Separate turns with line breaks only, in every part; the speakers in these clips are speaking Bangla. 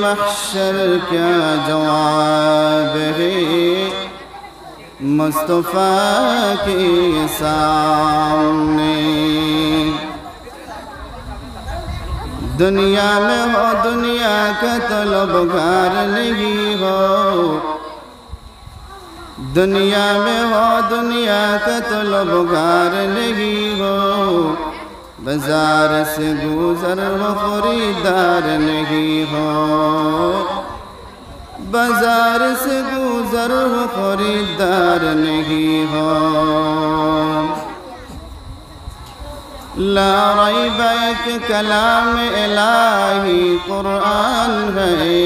महशर क्या जवाब है मुस्तफ़ा के सामने। दुनिया में हो दुनिया का तलबगार नहीं हो, दुनिया में हो दुनिया का तलबगार नहीं हो, बाजार से गुजर हो खरीदार नहीं हो, बाजार से गुजर हो खरीदार नहीं हो। ला रैब एक कलाम इलाही कुरान है,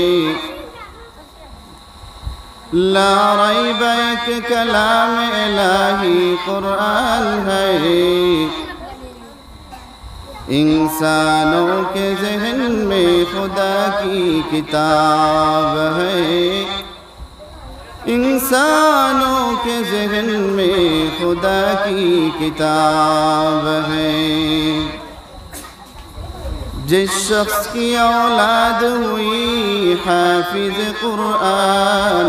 ला रैब एक कलाम इलाही कुरान है, इंसानों के ज़हन में खुदा की किताब है, इंसानों के ज़हन में खुदा की किताब है। जिस शख्स की औलाद हुई हाफिज़ कुरान,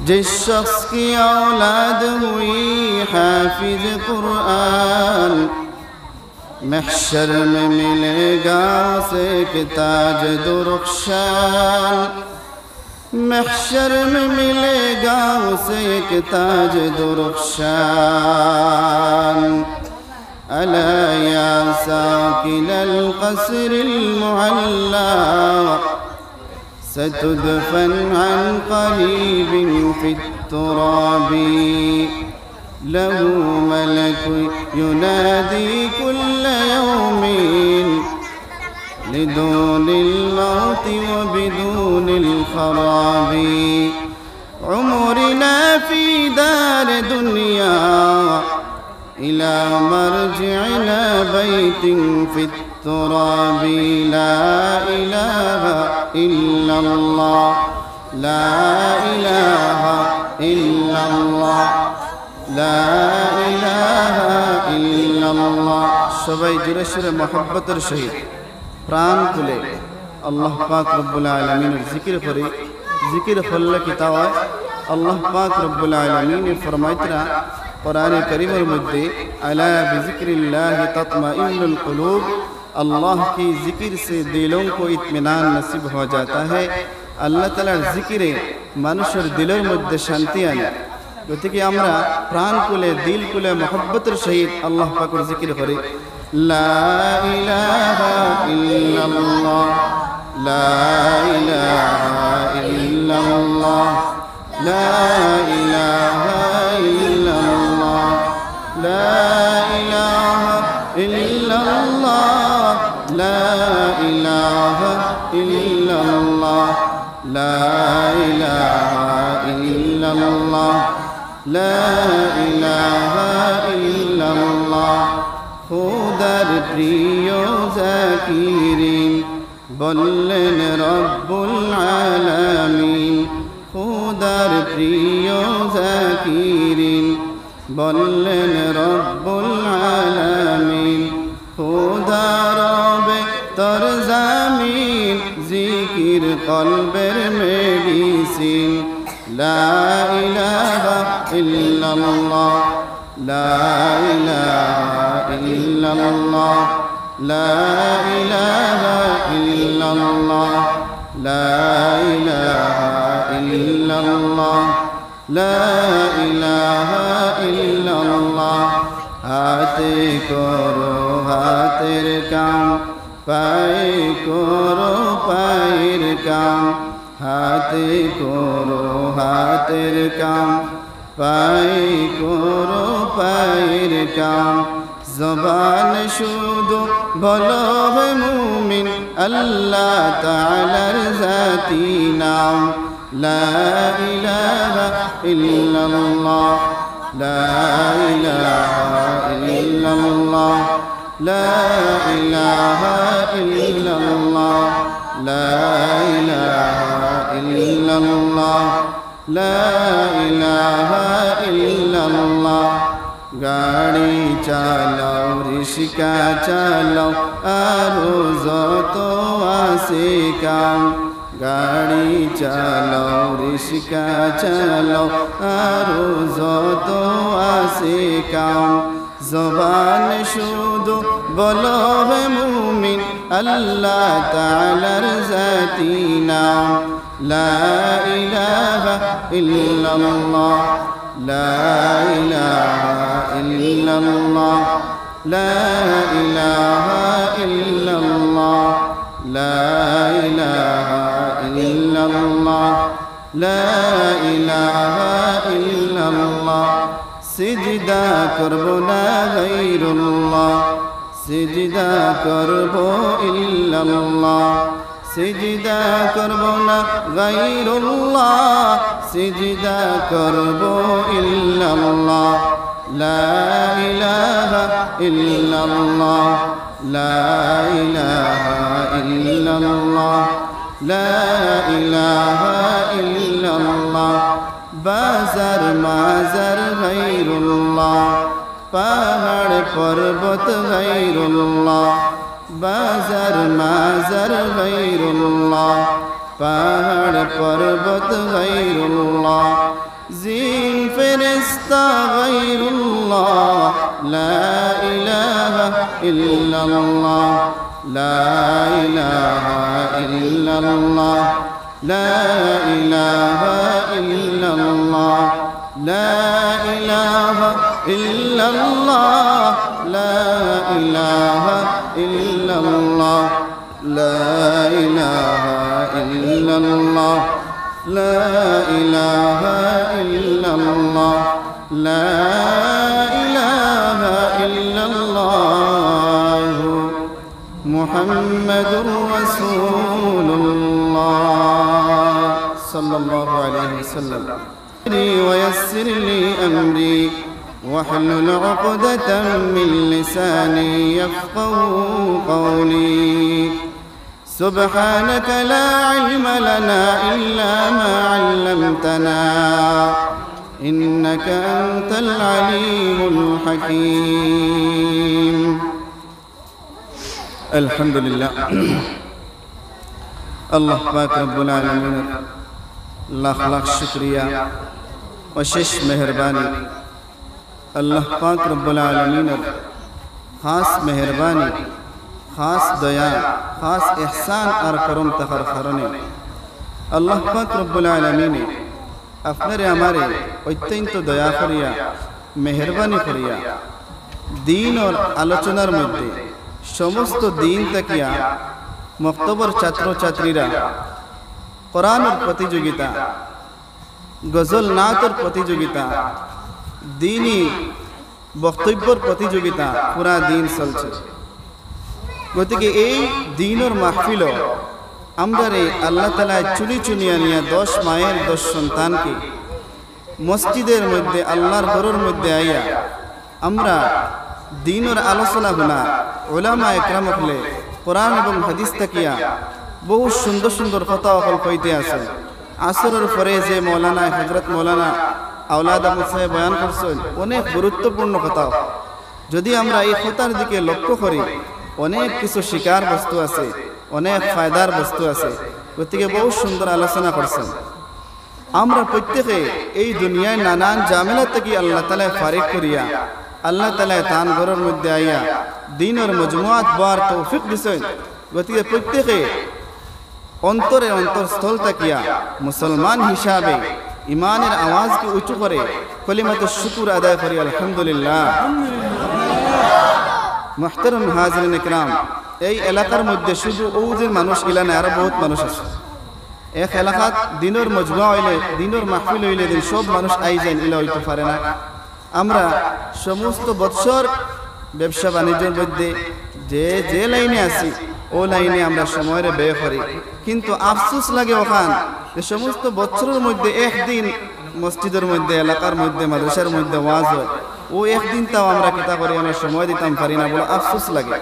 जिस शख्स की औलाद हुई हाफिज़ कुरान, महशर में मिलेगा उसे एक ताज दुरुख़शान, महशर में मिलेगा उसे एक ताज दुरुख़शान। अला या साकिनल क़स्रिल मुअल्ला सतुदफ़न अन क़रीबिन फ़ित्तुराबी, लहू मलक युनादी कुल्ल यौमिन लिदूनिल मौति व बिदूनिल ख़राबी। उमरना फ़ी दार दुनिया इला मरजिअना बैतिन फ़ित्तुराबी, ला इलाहा इल्लल्लाह, ला इलाहा इल्लल्लाह, ला इलाहा इल्लल्लाह। सबाई जुरे सुरे मोहब्बतेर सहित प्राण खुले अल्लाह पाक रब्बुल आलमीनेर जिकिर करी। जिकिर करले कि ता हय अल्लाह पाक रब्बुल आलमीन फरमाइतरा कुराने करीमेर मध्य अला बिज़िक्रिल्लाहि तत्माइन्नुल कुलूब, अल्लाह की जिकिर से दिलों को इत्मीनान नसीब हो जाता है। अल्लाह ताआलार जिकिरे मानुषेर दिलेर मध्य शांति आने। गतिके आमरा प्राण खुले दिल खुले मोहब्बतेर सहित अल्लाह पाकेर जिकिर करी। ला इलाहा इल्लल्लाह, ला इलाहा इल्लल्लाह, ला इलाहा इल्लल्लाह, ला इलाहा इल्लल्लाह, ला इलाहा इल्लल्लाह, ला इलाहा इल्लल्लाह, ला इलाहा इल्लल्लाह। खुदार प्रिय जाकिरीन বললেন রব্বুল আলামিন, খুদার প্রিয় জাকিরিন বললেন রব্বুল আলামিন। খুদা রবে তোর জামিন জিকির কলবের মেডিসিন। লা ইলাহা ইল্লাল্লাহ, লা ইলাহা ইল্লাল্লাহ, লা ইলাহা ইল্লাল্লাহ, লা ইলাহা ইল্লাল্লাহ, লা ইলাহা ইল্লাল্লাহ। হাতে করো হাতের কাম, পায়ে করো পায়ের কাম, হাতে করো হাতের কাম, পায়ে করো পায়ের কাম। জবান শুধু বলো হে মুমিন আল্লাহ তাআলার জাতি নাম। লা ইলাহা ইল্লাল্লাহ, লা ইলাহা ইল্লাল্লাহ, লা ইলাহা ইল্লাল্লাহ, লা ইলাহা ইল্লাল্লাহ, লা ইলাহা ইল্লাল্লাহ। গাড়ি চালাও রিক্সা চালাও আরো যত আছে কাম গাড়ি চালাও রিক্সা চালাও আরো যত আছে কাম জবান শুধু বলো হে মুমিন আল্লাহ তাআলার জাতি নাম লা ইলাহা ইল্লাল্লাহ লা ইলাহা ইল্লাল্লাহ লা ইলাহা ইল্লাল্লাহ লা ইলাহা ইল্লাল্লাহ লা ইলাহা ইল্লাল্লাহ সিজদা করব না গায়রুল্লাহ সিজদা করব ইল্লাল্লাহ সিজদা করব না গায়রুল্লাহ সিজদা করব ইল্লাল্লাহ লা ইলাহা ইল্লাল্লাহ লা ইলাহা ইল্লাল্লাহ লা ইলাহা ইল্লাল্লাহ বাজার মাজার গায়রুল্লাহ পাহাড় পর্বত গায়রুল্লাহ বাজার মাজার গায়রুল্লাহ পাহাড় পর্বত গায়রুল্লাহ জিন ফেরেশতা গায়রুল্লাহ লা ইলাহা ইল্লাল্লাহ লা ইলাহা ইল্লাল্লাহ لا إله إلا الله لا إله إلا الله لا إله إلا الله لا إله إلا الله لا إله إلا الله لا إله إلا الله محمد رسول الله صلى الله عليه وسلم ويسر لي أمري واحلل عقدة من لساني يفقه قولي سبحانك لا علم لنا إلا ما علمتنا إنك أنت العليم الحكيم الحمد لله আল্লাহ পাক রব্বুল আলামিনের লাখ লাখ শুকরিয়া অশেষ মেহেরবানি আল্লাহ পাক রব্বুল আলামিনের খাস মেহেরবানি খাস দয়া খাস ইহসান আর করম তাহার কারণে আল্লাহ পাক রব্বুল আলামিনে আপনারে আমারে অত্যন্ত দয়া করিয়া মেহেরবানি করিয়া দিন ও আলোচনার মধ্যে সমস্ত দিন তাকিয়া মক্তবর ছাত্র ছাত্রীরা কোরআনের প্রতিযোগিতা গজল নাচের প্রতিযোগিতা দিনী বক্তব্যের প্রতিযোগিতা পুরা দিন চলছে গতিকে এই দিনের মাহফিল আমরা আল্লাহ তাআলা চুনি চুনিয়া নিয়ে 10 মায়ের 10 সন্তানকে মসজিদের মধ্যে আল্লাহর ঘরের মধ্যে আইয়া আমরা দিনের আলোচনা গুলা উলামা একরাম হলে কোরআন এবং হাদিস তাকিয়া বহু সুন্দর সুন্দর কথা অকল কইতে আছে আসরের পরে যে মৌলানা হযরত মৌলানা আওলাদ আহমদ সাহেব বয়ান করছেন অনেক গুরুত্বপূর্ণ কথা যদি আমরা এই কথার দিকে লক্ষ্য করি অনেক কিছু শিকার বস্তু আছে অনেক ফায়দার বস্তু আছে গতিকে বহু সুন্দর আলোচনা করছেন আমরা প্রত্যেকে এই দুনিয়ায় নানান ঝামেলা থেকে আল্লাহ তাআলা ফারিক করিয়া আল্লাহ তাআলা তান ঘরের মধ্যে আইয়া দিনের মজমুআত বার তৌফিক দিছেন গতিকে প্রত্যেকে অন্তরে অন্তরস্থল তাকিয়া মুসলমান হিসাবে ইমানের আওয়াজকে উঁচু করে কলিমাতুশ শুকর আদায় করি আলহামদুলিল্লাহ মুহতারাম হাজিরিন ইকরাম এই এলাকার মধ্যে শুধু ওদের মানুষ ইলা না আরো বহুত মানুষ আছে এক এলাকাত দিনের মজমুআ হইলে দিনের মাহফিল হইলে দিন সব মানুষ আই যান ইলা হইতে পারে না আমরা সমস্ত বৎসর ব্যবসা বাণিজ্যের মধ্যে যে লাইনে আছি ও লাইনে আমরা সময়ের ব্যয় করি কিন্তু আফসোস লাগে ওখান যে সমস্ত বছরের মধ্যে একদিন মসজিদের মধ্যে এলাকার মধ্যে মাদ্রাসার মধ্যে ওয়াজ হয় ও একদিন তাও আমরা কিতা করি আমরা সময় দিতাম পারি না বলে আফসোস লাগে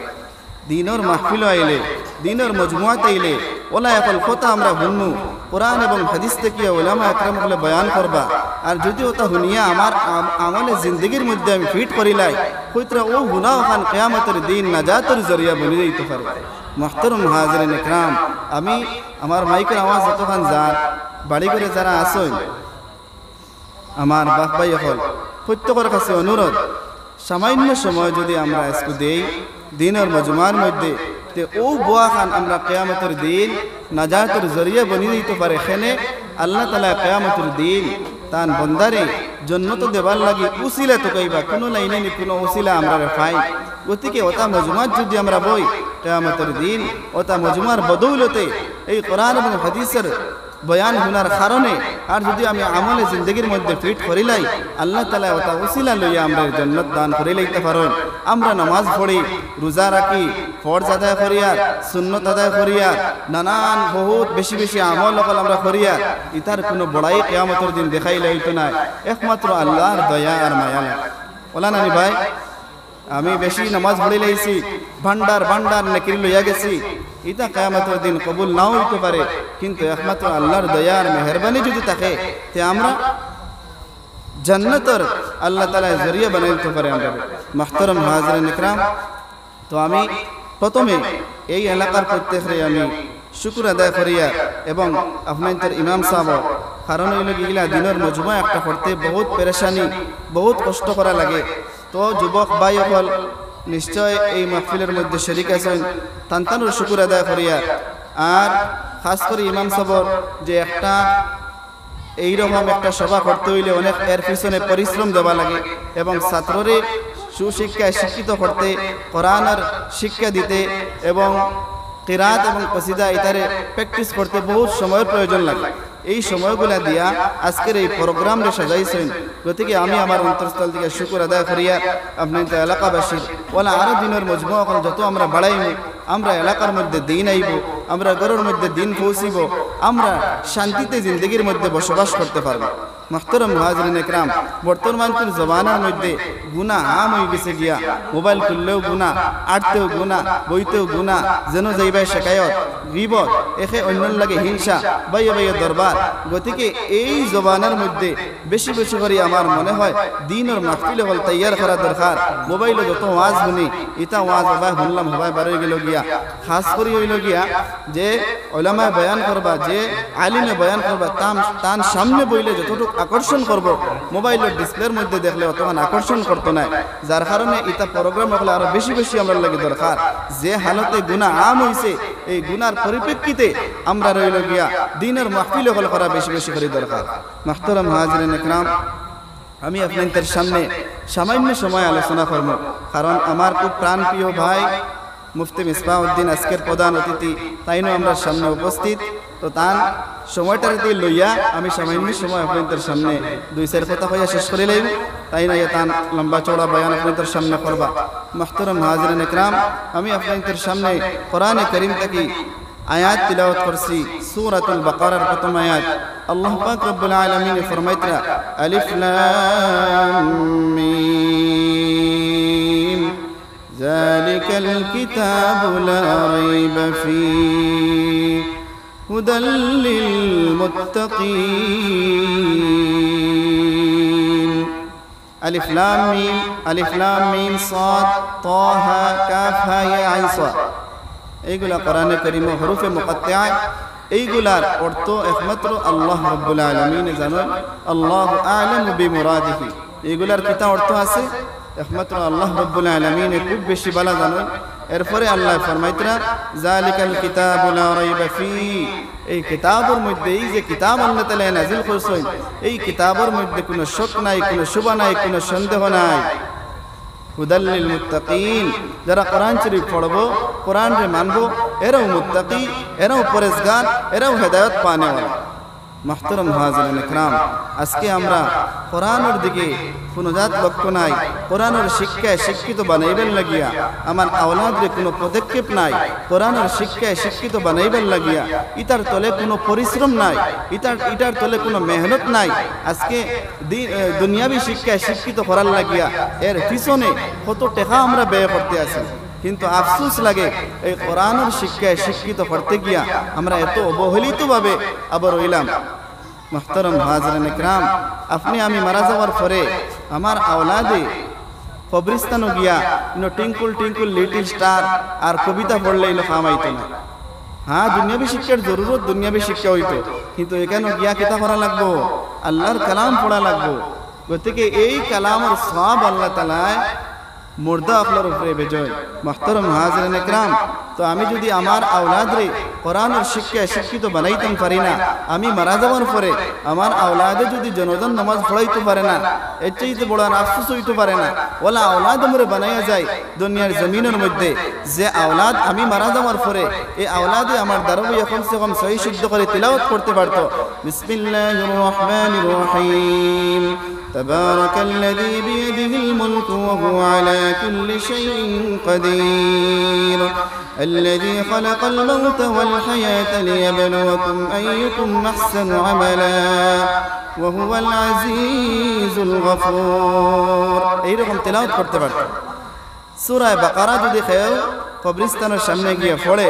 দিনের মাহফিল আইলে দিনের মজমুআত আইলে ওলা একল কথা আমরা শুনমু কোরআন এবং হাদিস থেকে উলামা একরাম বলে বয়ান করবা আর যদি ওটা শুনিয়া আমার আমলে জিন্দগির মধ্যে আমি ফিট করিলাই কইতরা ও গুনাহ খান কিয়ামতের দিন নাজাতের জরিয়া বনি যাইতে পারে মুহতারাম হাজিরিন ইকরাম আমি আমার মাইকের আওয়াজ যতক্ষণ যার বাড়ি করে যারা আসেন আমার বাপ ভাই হল প্রত্যেকের কাছে অনুরোধ, সামান্য সময় যদি আমরা আজকে দেই দিনের মজমার মধ্যে, তে ও বোয়া খান আমরা কিয়ামতের দিন নাজাতের জরিয়া বনিয়ে দিতে পারে। এখানে আল্লাহ তাআলা কিয়ামতের দিন তান বন্দারে জন্নত দেবার লাগি উসিলা তো কইবা, কোনো লাইনে নি কোনো উসিলা আমরা পাই। গতিকে ওটা মজমাত যদি আমরা বই কিয়ামতের দিন ওটা মজমার বদৌলতে এই কোরআন এবং হাদিসের বয়ান গুনার কারণে আর যদি আমি আমলে জিন্দগির মধ্যে ফিট করিলাই, আল্লাহ তাআলা ওটা উসিলা লইয়া আমরা জান্নাত দান করে লইতে পারেন। আমরা নামাজ পড়ি, রোজা রাখি, ফরজ আদায় করিয়া, সুন্নত আদায় করিয়া, নানান বহুত বেশি বেশি আমল সকল আমরা করিয়া, ইতার কোনো বড়াই কিয়ামতের দিন দেখাইলে হইতো না, একমাত্র আল্লাহর দয়া আর মায়া। ওলা নানি ভাই, আমি বেশি নামাজ পড়ে লাইছি, ভান্ডার ভান্ডার নেকির লইয়া গেছি, ইতা কিয়ামতের দিন কবুল নাও হইতে পারে। কিন্তু একমাত্র আল্লাহর দয়া আর মেহেরবানি যদি থাকে, তে আমরা জান্নাতের আল্লাহ তাআলা জরিয়া বানাই দিতে পারে আমরা। মুহতারাম হাজিরিন ইকরাম, তো আমি প্রথমে এই এলাকার প্রত্যেকরে আমি শুকর আদায় করিয়া এবং আপনাদের ইমাম সাহেব, কারণ হইল গিলা দিনের মজমা একটা করতে বহুত পেরেশানি, বহুত কষ্ট করা লাগে। তো যুবক ভাই সকল নিশ্চয় এই মাহফিলের মধ্যে শরীক আছেন, তান্তানোর শুকর আদায় করিয়া। আর খাস করে ইমাম সাহেব যে একটা এইরকম একটা সভা করতে হইলে অনেক এর পিছনে পরিশ্রম দেওয়া লাগে এবং ছাত্ররে সুশিক্ষায় শিক্ষিত করতে, কোরআনের শিক্ষা দিতে এবং কিরাত এবং কসিদা ইতারে প্র্যাকটিস করতে বহুত সময়ের প্রয়োজন লাগে। এই সময়গুলা দিয়া আজকের এই প্রোগ্রামটা সাজাইছেন। গতিকে আমি আমার অন্তরস্থল থেকে শুকর আদায় করিয়া আপনাদের এলাকাবাসীর ওলা আরো দিনের মজমা এখন যত আমরা বাড়াইব, আমরা এলাকার মধ্যে দিন আইব, আমরা ঘরের মধ্যে দিন পৌঁছিব, আমরা শান্তিতে জিন্দগির মধ্যে বসবাস করতে পারবো। মুহতারাম হাজিরিন ইকরাম, বর্তমানকার জমানার মধ্যে গুনাহ আম হয়ে গেছে গিয়া, মোবাইল খুললেও গুনাহ, আটতেও গুনাহ, বইতেও গুনাহ, যেন যাইবাই শেখায়ত, গীবত, একে অন্যর লাগে হিংসা, বাইয়ে বাইয়ে দরবার। গতিকে এই জমানার মধ্যে বেশি বেশি করে আমার মনে হয় দিনের মাহফিল হল তৈয়ার করা দরকার। মোবাইলে যত ওয়াজ শুনি, ইতা ওয়াজ হবাই শুনলাম হবাই বারোই গেল গিয়া, খাস করে হইল গিয়া যে ওলামায় বয়ান করবা, যে আলিমে বয়ান করবা, তার সামনে বইলে যতটুকু আকর্ষণ করব, মোবাইলের ডিসপ্লের মধ্যে দেখলে অতখান আকর্ষণ করতো না। যার কারণে ইতা প্রোগ্রাম হলে আরো বেশি বেশি আমরা লাগে দরকার। যে হালতে গুনাহ আম হইছে, এই গুনার পরিপ্রেক্ষিতে আমরা রইল গিয়া দিনের মাহফিল হল করা বেশি বেশি করে দরকার। মুহতারাম হাজিরিন ইকরাম, আমি আপনাদের সামনে সামান্য সময় আলোচনা করব, কারণ আমার খুব প্রাণপ্রিয় ভাই মুফতি মিসবাউদ্দিন আজকের প্রধান অতিথি, তাইনো আমরা সামনে উপস্থিত। তো তার সময়টার দিয়ে লইয়া আমি সামান্য সময় আপনাদের সামনে দুই চার কথা হইয়া শেষ করে লইব, তাই না তান লম্বা চৌড়া বয়ান আপনাদের সামনে করবা। মুহতারাম হাজিরিন ইকরাম, আমি আপনাদের সামনে কোরআনে কারীম থেকে আয়াত তিলাওয়াত করছি। সূরাতুল বাকারার প্রথম আয়াত। আল্লাহ পাক রব্বুল আলামিন ফরমাইতরা, আলিফ লাম মিম যালিকাল কিতাবু লা রাইবা ফীহি হুদাল লিল মুত্তাকিন। আলিফ লাম মিম, আলিফ লাম মিম সাদ তাহা কাফ হা ইয়া আইন সাদ, এইগুলা কোরআনে কারীম হরফে মুকাত্তা। এইগুলার অর্থ একমাত্র আল্লাহ রাব্বুল আলামিন জানেন, আল্লাহু আ'লামু বিমুরাদিহি। এইগুলার কিতা অর্থ আছে একমাত্র আল্লাহ রাব্বুল আলামিন খুব বেশি ভালো জানেন। এরপরে আল্লাহ ফরমাইতরা, যালিকাল কিতাবু লা রাইবা ফীহি, এই কিতাবের মধ্যে, এই যে কিতাব আল্লাহ তাআলা নাযিল করেছেন, এই কিতাবের মধ্যে কোনো শক নাই, কোনো শুভা নাই, কোনো সন্দেহ নাই। হুদাল লিল মুত্তাকিন, যারা কোরআন শরীফ পড়বো, কোরআন রে মানবো, এরাও মুত্তাকি, এরাও পরেজগার, এরাও হেদায়েত পানেওয়ালা। মুহতারাম হাজিরিন ইকরাম, আজকে আমরা কোরআনের দিকে কোনো জাত লক্ষ্য নাই, কোরআনের শিক্ষায় শিক্ষিত বানাইবার লাগিয়া আমার আওলাদরে কোনো পদক্ষেপ নাই, কোরআনের শিক্ষায় শিক্ষিত বানাইবার লাগিয়া ইটার তলে কোনো পরিশ্রম নাই, ইটার তলে কোনো মেহনত নাই। আজকে দুনিয়াবি শিক্ষায় শিক্ষিত করার লাগিয়া এর পিছনে কত টাকা আমরা ব্যয় করতে আছি। কিন্তু আফসোস লাগে এই কোরআনের শিক্ষায় শিক্ষিত করতে গিয়া আমরা এত অবহেলিতভাবে আবার রইলাম। মুহতারাম হাজিরিন ইকরাম, আপনি আমি মারা যাওয়ার পরে আমার আওলাদে কবরস্থানে গিয়া টিঙ্কুল টিঙ্কুল লিটিল স্টার আর কবিতা পড়লে এলো কামাইতো না। হ্যাঁ, দুনিয়াবী শিক্ষার জরুরত দুনিয়াবী শিক্ষা হইতো, কিন্তু এখানে গিয়া কিতা করা লাগবো, আল্লাহর কালাম পড়া লাগবো। গতিকে এই কালামের সওয়াব আল্লাহ তাআলা মুর্দা আপনার উপরে বেজয়। মুহতারাম হাজিরিন ইকরাম, তো আমি যদি আমার আওলাদরে কোরআনের শিক্ষায় শিক্ষিত বানাইতাম পারি না, আমি মারা যাওয়ার পরে আমার আওলাদে যদি জনগণ নামাজ পড়াইতে পারে না, এর চাইতে বড় আর আফসোস হইতে পারে না। ওলা আওলাদ আমরা বানাইয়া যায় দুনিয়ার জমিনের মধ্যে, যে আওলাদ আমি মারা যাওয়ার পরে এই আওলাদে আমার দারবাইয়া কমসে কম সহি শুদ্ধ করে তিলাওয়াত করতে পারতো। বিসমিল্লাহির রহমানির রহিম। تبارك الذي بيده الملك وهو على كل شيء قدير الذي خلق الموت والحياة ليبلوكم أيكم أحسن عملا وهو العزيز الغفور। এইরকম তেলাওয়াত করতে পারত। সূরা বাকারা যদি খেও কবরস্থানের সামনে গিয়ে পড়ে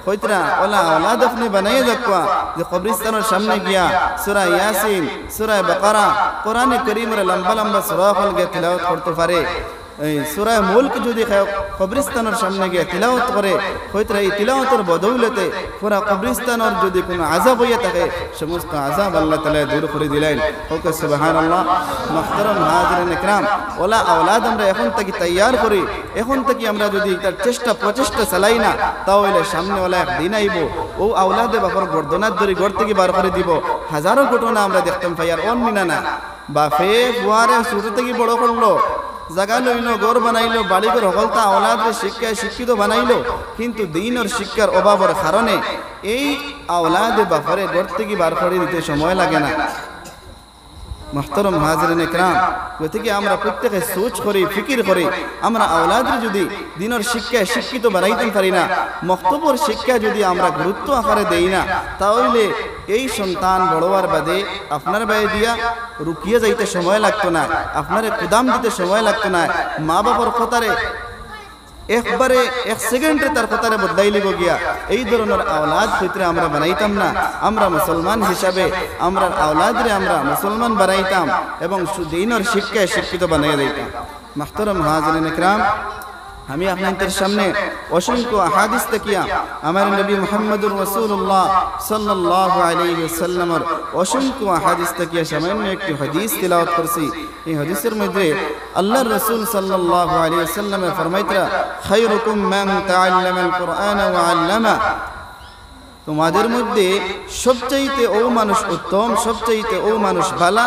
কইতরা ওলা আওলাদ আপনি বানাইয়া যাকবা যে কবরস্থানের সামনে গিয়া সূরা ইয়াসিন, সূরা বাকারা, কোরআনে কারীমের লম্বা লম্বা সূরা গে তিলাওয়াত করতে পারে। এই সূরা মুলক যদি কবরস্থানের সামনে গিয়ে তিলাওয়াত করে, কইতরা এই তিলাওয়াতের বদৌলতে পুরা কবরস্থানের যদি কোনো আযাব হইয়া থাকে সমস্ত আযাব আল্লাহ তাআলা দূর করে দিলেন। ওকে সুবহানাল্লাহ। মুহতারাম হাজিরিন ইকরাম, ওলা আওলাদ আমরা এখন থেকে তৈয়ার করি, এখন থেকে আমরা যদি তার প্রচেষ্টা চালাই না, তাহলে সামনে ওলা একদিন আইব ও আওলাদে বাপর গর্দনার ধরে ঘর থেকে বার করে দিব। হাজারো ঘটনা আমরা দেখতাম পাই। আর অন মিনা না বাপে বুয়ারে ছোট থেকে বড় করলো, জায়গা লইল, ঘর বানাইলো, বাড়ি ঘর হলতা আওলাদের শিক্ষায় শিক্ষিত বানাইলো, কিন্তু দিনের শিক্ষার অভাবের কারণে এই আওলাদে বাপরে ঘর থেকে বার করে দিতে সময় লাগে না। মুহতারাম হাজিরিন ইকরাম, গতিকে আমরা প্রত্যেকে সোচ করি, ফিকির করি, আমরা আওলাদের যদি দিনের শিক্ষায় শিক্ষিত বানাইতে পারি না, মক্তবর শিক্ষা যদি আমরা গুরুত্ব আকারে দেই না, তাহলে এই সন্তান বড়বার বাদে আপনার বাইরে দিয়া রুকিয়ে যাইতে সময় লাগতো না, আপনার কুদাম দিতে সময় লাগতো না। মা বাবার কথারে একবারে এক সেকেন্ডে তার কথারে বদলাই লিব গিয়া এই ধরনের আওলাদ ক্ষেত্রে আমরা বানাইতাম না। আমরা মুসলমান হিসাবে আমরা আওলাদরে আমরা মুসলমান বানাইতাম এবং দিনের শিক্ষায় শিক্ষিত বানাইয়া দিতাম। মুহতারাম হাজিরিন ইকরাম, আমি আপনাদের সামনে অসংখ্য হাদিস তাকিয়া আমার নবী মুহাম্মদুর রাসূলুল্লাহ সাল্লাল্লাহু আলাইহি ওয়াসাল্লামের অসংখ্য হাদিস তাকিয়া সামান্য একটি হাদিস তেলাওয়াত করছি। এই হাদিসের মধ্যে আল্লাহর রাসূল সাল্লাল্লাহু আলাইহি ওয়াসাল্লাম ফরমাইতরা, খায়রুকুম মান তাআল্লামাল কুরআন ওয়া আল্লামা, তোমাদের মধ্যে সবচাইতে ও মানুষ উত্তম, সবচাইতে ও মানুষ ভালো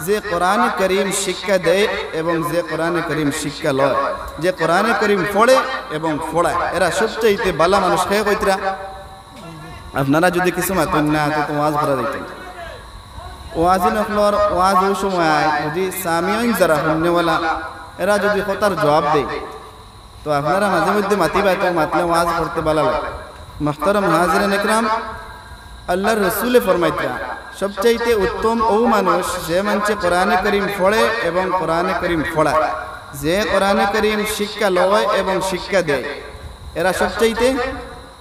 যে কোরআন কারীম শিক্ষা দেয় এবং যে কোরআন কারীম শিক্ষা লয়, যে কোরআন কারীম পড়ে এবং পড়ায়, এরা সবচাইতে ভালো মানুষ। কে কইতরা? আপনারা যদি কিছু মাতেন না তো ওয়াজ করা দিতেন। ওয়াজিন আপনার ওয়াজ ওই সময় যদি সামিয়িন যারা শুননেওয়ালা এরা যদি কথার জবাব দেয় তো আপনারা মাঝে মধ্যে মাতিবা, তো মাতলে ওয়াজ করতে ভালো লাগে। মুহতারাম হাজিরিন ইকরাম, আল্লাহর রাসূল ফরমাইতরা সবচাইতে উত্তম ও মানুষ যে মানুষে কোরআন কারীম পড়ে এবং কোরআন কারীম পড়ায়, যে কোরআন কারীম শিক্ষা লয় এবং শিক্ষা দেয়, এরা সবচাইতে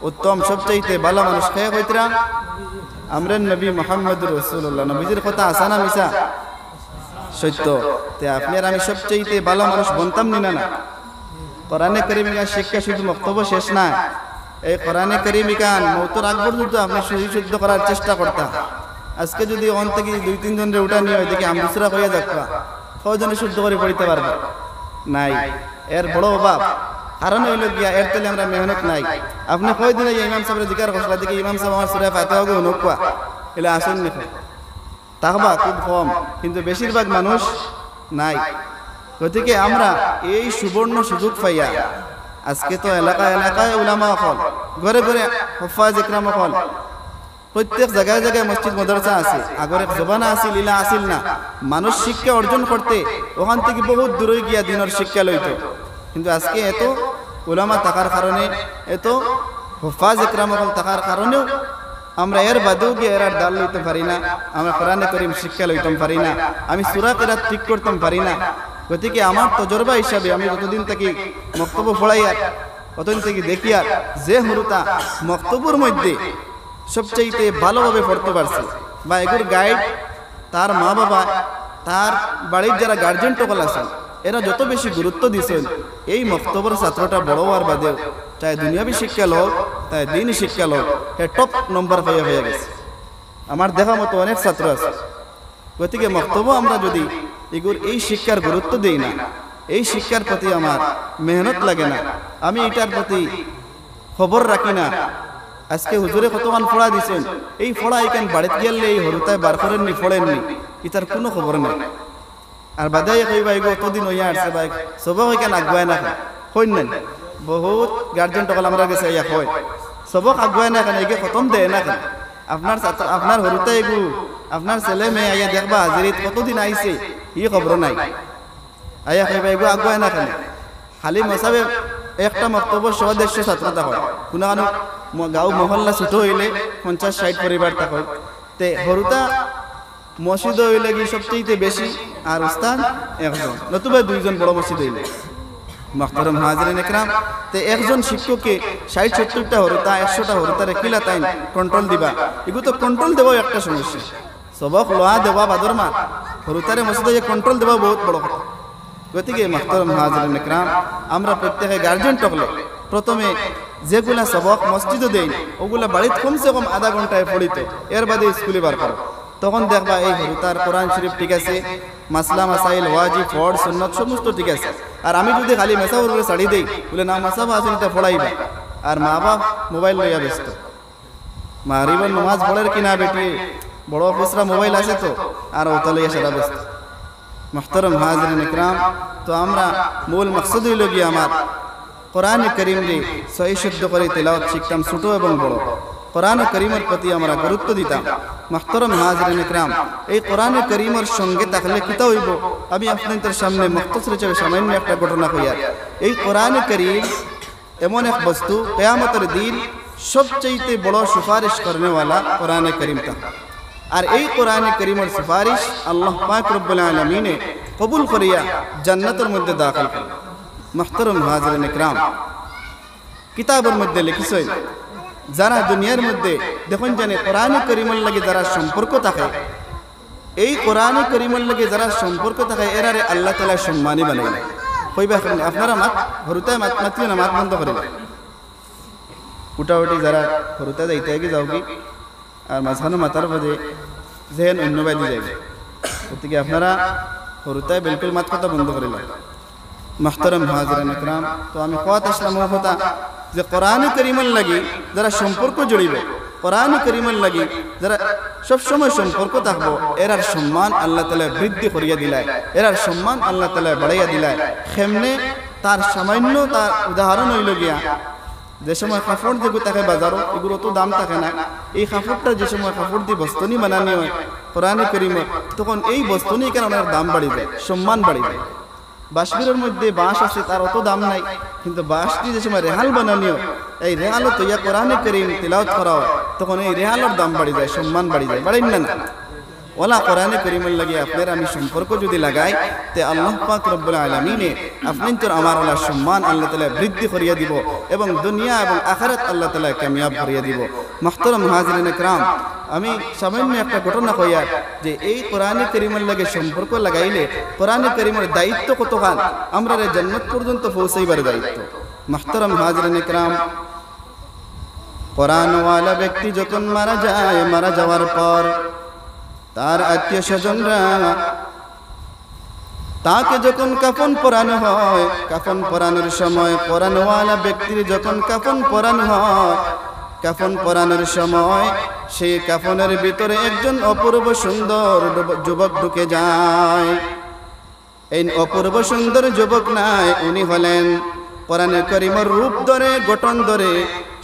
উত্তম, সবচাইতে ভালো মানুষ। কে কইতরা? আমরা নবী মুহাম্মদুর রাসূলুল্লাহ। নবীজির কথা আসা না মিছা? সত্য। তে আপনি আর আমি সবচাইতে ভালো মানুষ বনতাম না? না, কোরআন কারীমের শিক্ষা শুধু বক্তব্য শেষ না, এই কোরআনে কারীম গান মৌতর আগ পর্যন্ত আপনি শুদ্ধ করার চেষ্টা করতাম। আজকে যদি অন থেকে 2-3 জনের উঠা নিয়ে ওইদিকে আমসুরা হইয়া যাবা, কয়জনে শুদ্ধ করে পড়িতে পারবে? নাই। এর বড় অভাব। কারণ হইল গিয়া এর তেলে আমরা মেহনত নাই। আপনি কয়দিনে ইমাম সাহেবের জিকার করলা দেখি ইমাম সাহেব আমার সূরা ফাতিহা গো নকবা এলা আসেন না, তাকবা খুব কম, কিন্তু বেশিরভাগ মানুষ নাই। গতিকে আমরা এই সুবর্ণ সুযোগ পাইয়া আজকে তো এলাকায় এলাকায় উলামা হল, ঘরে ঘরে হুফাজ ইকরাম হল, প্রত্যেক জায়গায় জায়গায় মসজিদ মাদ্রাসা আছে। আগরে জবানা আসিল, ইলা আসিল না। মানুষ শিক্ষা অর্জন করতে ওখান থেকে বহুত দূরে গিয়া দিনের শিক্ষা লইত, কিন্তু আজকে এত উলামা থাকার কারণে, এত হুফাজ ইকরাম হল থাকার কারণেও আমরা এর বাদেও গিয়ে এর ডাল লইতে পারি না, আমরা কোরআনে কারীম শিক্ষা লইতে পারি না, আমি সূরা কিরাত ঠিক করতে পারি না। গতিকে আমার তজরবা হিসাবে আমি যতদিন থেকে মক্তব্য পড়াইয়ার, কতদিন থেকে দেখিয়ার, যে হুরুতা মক্তব্যর মধ্যে সবচাইতে ভালোভাবে পড়তে পারছে বা এগুর গাইড তার মা বাবা, তার বাড়ির যারা গার্জেন টোকল আছেন, এরা যত বেশি গুরুত্ব দিয়েছেন এই মক্তব্যর ছাত্রটা বড় হওয়ার বাদেও চাই দুনিয়াবী শিক্ষা হোক তাই দিন শিক্ষা লোক হে টপ নম্বর হয়ে গেছে। আমার দেখা মতো অনেক ছাত্র আছে। গতিকে বক্তব্য আমরা যদি এই শিক্ষার গুরুত্ব দেই না, এই শিক্ষার প্রতি আমার মেহনত লাগে না, আমি এটার প্রতি খবর রাখি না, আজকে হুজুরে কতক্ষণ ফোড়া দিছেন, এই ফোড়া এখান বাড়িতে গেলে এই হরুতায় বার করেননি, ফোড়েননি, এটার কোনো খবর নেই। আর বাদাই কই ভাই কতদিন হইয়া আসছে ভাই সব এখানে আগুয়ায় না হইন নেন, বহুত গার্জেন টকাল আমরা গেছে ইয়া হয় সবক আগুয়ায় না কেন, এগে খতম দেয় না কেন? আপনার ছাত্র আপনার হরুতে এগু আপনার ছেলে মেয়ে আইয়া দেখবা হাজিরিত কতদিন আইছে ই খবর নাই, আইয়া কই ভাই আগুয়ায় না কেন? খালি মশাবে একটা বক্তব্য 100-150 ছাত্রতা হয়, কোনো গাঁও মহল্লা ছোট হইলে 50-60 পরিবার তা হয়, তে হরুতা মসজিদ হইলে কি সবচেয়ে বেশি, আর উস্তাদ একজন নতুবা 2জন বড় মসজিদ হইলে। মুহতারাম হাজিরিন ইকরাম, তে একজন শিক্ষককে 60-70টা হরুতা 100টা হরুতারে কিলা তাই কন্ট্রোল দিবা, এগুলো তো কন্ট্রোল দেওয়া একটা সমস্যা। সবক লোয়া দেওয়া বাদর মা হরুতারে মসজিদে কন্ট্রোল দেওয়া বহুত বড় কথা। গতিকে মুহতারাম হাজিরিন ইকরাম, আমরা প্রত্যেকে গার্জেন টকলে প্রথমে যেগুলা সবক মসজিদে দেই ওগুলা বাড়িতে কমসে কম আধা ঘন্টায় পড়িত, এর বাদে স্কুলে বার করো, তখন দেখবা এই হরুতার কোরআন শরীফ ঠিক আছে, মাসলা মাসাইল ওয়াজিব ফরজ সুন্নাত সমস্ত ঠিক আছে। আর আমি যদি খালি মেসাউর করে ছাড়ি দেই বলে না মাসাবা আসেন এটা পড়াইবা, আর মা বাপ মোবাইল লইয়া ব্যস্ত, মারিবার নামাজ পড়ের কিনা বেটি বড় অফিসরা মোবাইল আছে তো আর ওটা লইয়া সারা ব্যস্ত। মুহতারাম হাজিরিন ইকরাম, তো আমরা মূল মকসদ হইল গিয়ে আমার কোরআন করিম রে সহি শুদ্ধ করে তেলাওয়াত শিখতাম, ছোট এবং বড় কোরআন করিমের প্রতি আমরা গুরুত্ব দিতাম। মুহতারাম হাজিরিন ইকরাম, এই কোরআন করিমের সঙ্গে থাকলে কিতা হইব, আমি আপনাদের সামনে মুখতাসর হিসেবে সামান্য একটা ঘটনা কইয়া। এই কোরআন করিম এমন এক বস্তু, কিয়ামতের দিন সবচেয়ে বড় সুপারিশ করনেওয়ালা কোরআন করিমটা। আর এই কোরআন করিমের সুপারিশ আল্লাহ পাক রব্বুল আলামিনে কবুল করিয়া জান্নাতের মধ্যে দাখিল করেন। মুহতারাম হাজিরিন ইকরাম, কিতাবের মধ্যে লিখিছে যারা দুনিয়ার মধ্যে দেখুন জানে কোরআন করিমের লাগে যারা সম্পর্ক থাকে, এই কোরআন করিমের লাগে যারা সম্পর্ক থাকে এরারে আল্লাহ তাআলা সম্মানী বানাইলেন। কইবা আপনারা মাত হরুতায় মাত মাতিও না, মাত বন্ধ করে উঠাউটি যারা হরুতায় যাইতে আগে যাও কি আর মাঝখানে মাতার বাদে যেহেন অন্যবাদী যাইবে, গতিকে আপনারা হরুতায় বিলকুল মাত কথা বন্ধ করিলেন। মুহতারাম হাজিরিন ইকরাম, তো আমি কথা আসলাম কথা যে কোরআন করিমের লাগি যারা সম্পর্ক জড়িবে, কোরআন করিমের লাগি যারা সবসময় সম্পর্ক থাকবো, এরার সম্মান আল্লাহ তাআলা বৃদ্ধি করিয়া দিলায়, এরার সম্মান আল্লাহ তাআলা বাড়াইয়া দিলায়। কেমনে? তার সামান্য তার উদাহরণ হইল গিয়া, যে সময় কাপড় যেগুলো থাকে বাজারও এগুলো তো দাম থাকে না, এই কাপড়টা যে সময় কাপড় দিয়ে বস্তনি বানানি হয় কোরআন করিমের, তখন এই বস্তনির কারণে দাম বাড়ি যায়, সম্মান বাড়ি যায়। বাঁশবিরের মধ্যে বাঁশ আছে, তার অত দাম নাই, কিন্তু বাঁশ দিয়ে যে সময় রেহাল বানানিও, এই রেহালও তৈয়া কোরআন করিম তিলাওয়াত করা হয়, তখন এই রেহালের দাম বাড়ি যায়, সম্মান বাড়ি যায়, বাড়েন না না? ওলা কোরআন করিমের লাগে আপনার আমি সম্পর্ক যদি লাগাই, তে আল্লাহ পাক রব্বুল আলামিনে আপনি তো আমার ওলা সম্মান আল্লাহ তাআলা বৃদ্ধি করিয়া দিব এবং দুনিয়া এবং আখিরাত আল্লাহ তাআলা কামিয়াব করিয়া দিব। মুহতারাম হাজিরিন ইকরাম, আমি সামান্য একটা ঘটনা কইয়া যে এই কোরআন করিমের লাগে সম্পর্ক লাগাইলে কোরআন করিমের দায়িত্ব কতখান, আমরা জান্নাত পর্যন্ত পৌঁছাইবার দায়িত্ব। মুহতারাম হাজিরিন ইকরাম, কোরআনওয়ালা ব্যক্তি যখন মারা যায়, মারা যাওয়ার পর তার আত্মীয় স্বজনরা তাকে যখন কাফন পরানো হয়, কাফন পরানোর সময় কোরআনওয়ালা ব্যক্তির যখন কাফন পরানো হয়, কাফন পরানোর সময় সেই কাফনের ভিতরে একজন অপূর্ব সুন্দর যুবক ঢুকে যায়। এই অপূর্ব সুন্দর যুবক নাই, উনি হলেন কোরআনে করিমের রূপ ধরে গঠন ধরে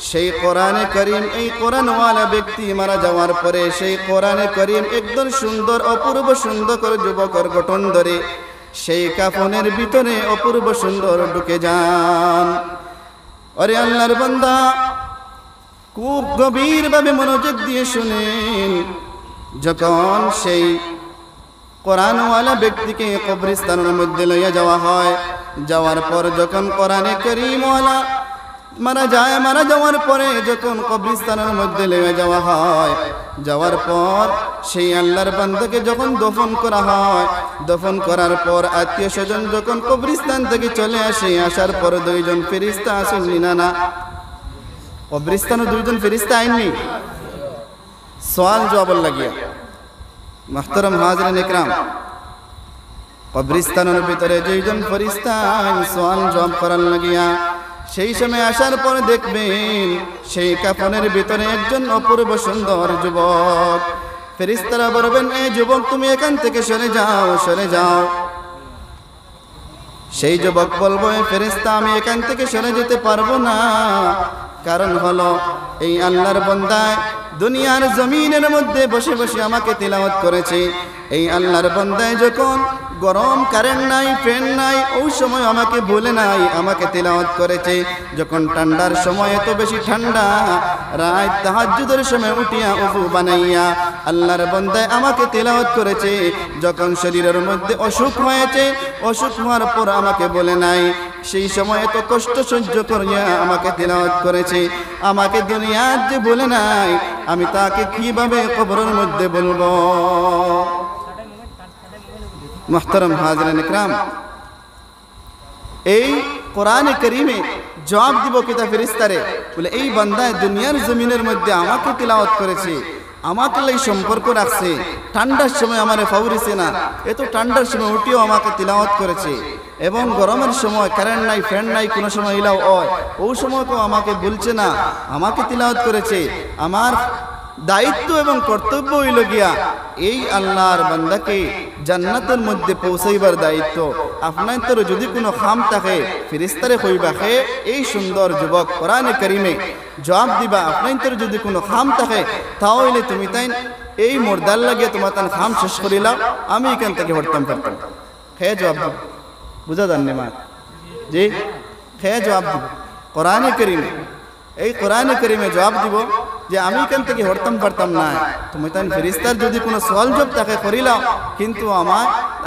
সেই কোরআনে করিম, এই কোরআনওয়ালা ব্যক্তি মারা যাওয়ার পরে সেই কোরআনে করিম একদম সুন্দর অপূর্ব সুন্দর করে যুবকের গঠন ধরে সেই কাফনের ভিতরে অপূর্ব সুন্দর ঢুকে যান। আরে আল্লাহর বান্দা, খুব গভীরভাবে মনোযোগ দিয়ে শুনেন, যখন সেই কোরআনওয়ালা ব্যক্তিকে কবরস্থানের মধ্যে লইয়া যাওয়া হয়, যাওয়ার পর যখন কোরআনে করিমওয়ালা মারা যায়, মারা যাওয়ার পরে যখন কবরস্থানের মধ্যে লইয়া যাওয়া হয়, যাওয়ার পর সেই আল্লাহর বান্দাকে যখন দফন করা হয়, দফন করার পর আত্মীয় স্বজন যখন কবরস্থান থেকে চলে আসে, আসার পর দুইজন ফেরেশতা আসেন, না কবরিস্তানে দুইজন ফেরেশতা আইননি সওয়াল জবাব লাগিয়া। মুহতারাম হাজিরিন ইকরাম, কবরিস্তানের ভিতরে দুইজন ফেরেশতা সওয়াল জবাব করার লাগিয়া। সেই সময় আসার পর দেখবেন সেই কাফনের ভিতরে একজন অপূর্ব সুন্দর যুবক। ফেরেশতারা বলবেন, এই যুবক তুমি এখান থেকে সরে যাও, সরে যাও। সেই যুবক বলবো, ফেরেশতা আমি এখান থেকে সরে যেতে পারবো না, কারণ হলো এই আল্লাহর বান্দা দুনিয়ার জমিনের মধ্যে বসে বসে আমাকে তিলাওয়াত করেছে। এই আল্লাহর বান্দা যখন গরম কারেন্ট নাই, ফ্যান নাই, ওই সময় আমাকে ভুলে নাই, আমাকে তিলাওয়াত করেছে। যখন ঠান্ডার সময় এত বেশি ঠান্ডা, রাত তাহাজ্জুদের সময় উঠিয়া উযু বানাইয়া আল্লাহর বান্দা আমাকে তিলাওয়াত করেছে। যখন শরীরের মধ্যে অসুখ হয়েছে, অসুখ হওয়ার পর আমাকে বলে নাই, সেই সময় এত কষ্ট সহ্য করিয়া আমাকে তিলাওয়াত করেছে। আমাকে দুনিয়ার যে বলে নাই, আমি তাকে কিভাবে কবরের মধ্যে বলবো? মুহতারাম হাজিরিন ইকরাম, এই কোরআনে কারীমে জবাব দিব কিতা ফেরেশতারে, বলে এই বান্দা দুনিয়ার জমিনের মধ্যে আমাকে তিলাওয়াত করেছে, আমাকে লাই সম্পর্ক রাখছে, ঠান্ডার সময় আমারে ফাউরিছে না, এত ঠান্ডার সময় উঠিও আমাকে তিলাওয়াত করেছে, এবং গরমের সময় কারেন্ট নাই, ফ্যান নাই, কোনো সময় ইলাও হয়, ওই সময়কেও আমাকে বলছে না, আমাকে তিলাওয়াত করেছে। আমার দায়িত্ব এবং কর্তব্য হইল গিয়া এই আল্লাহর বান্দাকে জান্নাতের মধ্যে পৌঁছাইবার দায়িত্ব। আপনার তোর যদি কোনো খাম থাকে ফেরেশতারে কইবা, হে এই সুন্দর যুবক কোরআনে কারীমে জবাব দিবা, আপনার তোর যদি কোনো খাম থাকে তাহলে তুমি তাই এই মোরদার লাগিয়ে তোমার তান খাম শেষ করিলাম, আমি এখান থেকে হরতাম পারতাম। খেয়ে জবাব দিব, বুঝা জাননি মা জি, খেয়ে জবাব দিব কোরআনে কারীমে, এই কোরআনে কারীমে জবাব দিব যে আমি এখান থেকে হরতাম পারতাম না। তুমি তাই ফেরেশতার যদি কোনো সওয়াল জবাব তাকে করিলাম, কিন্তু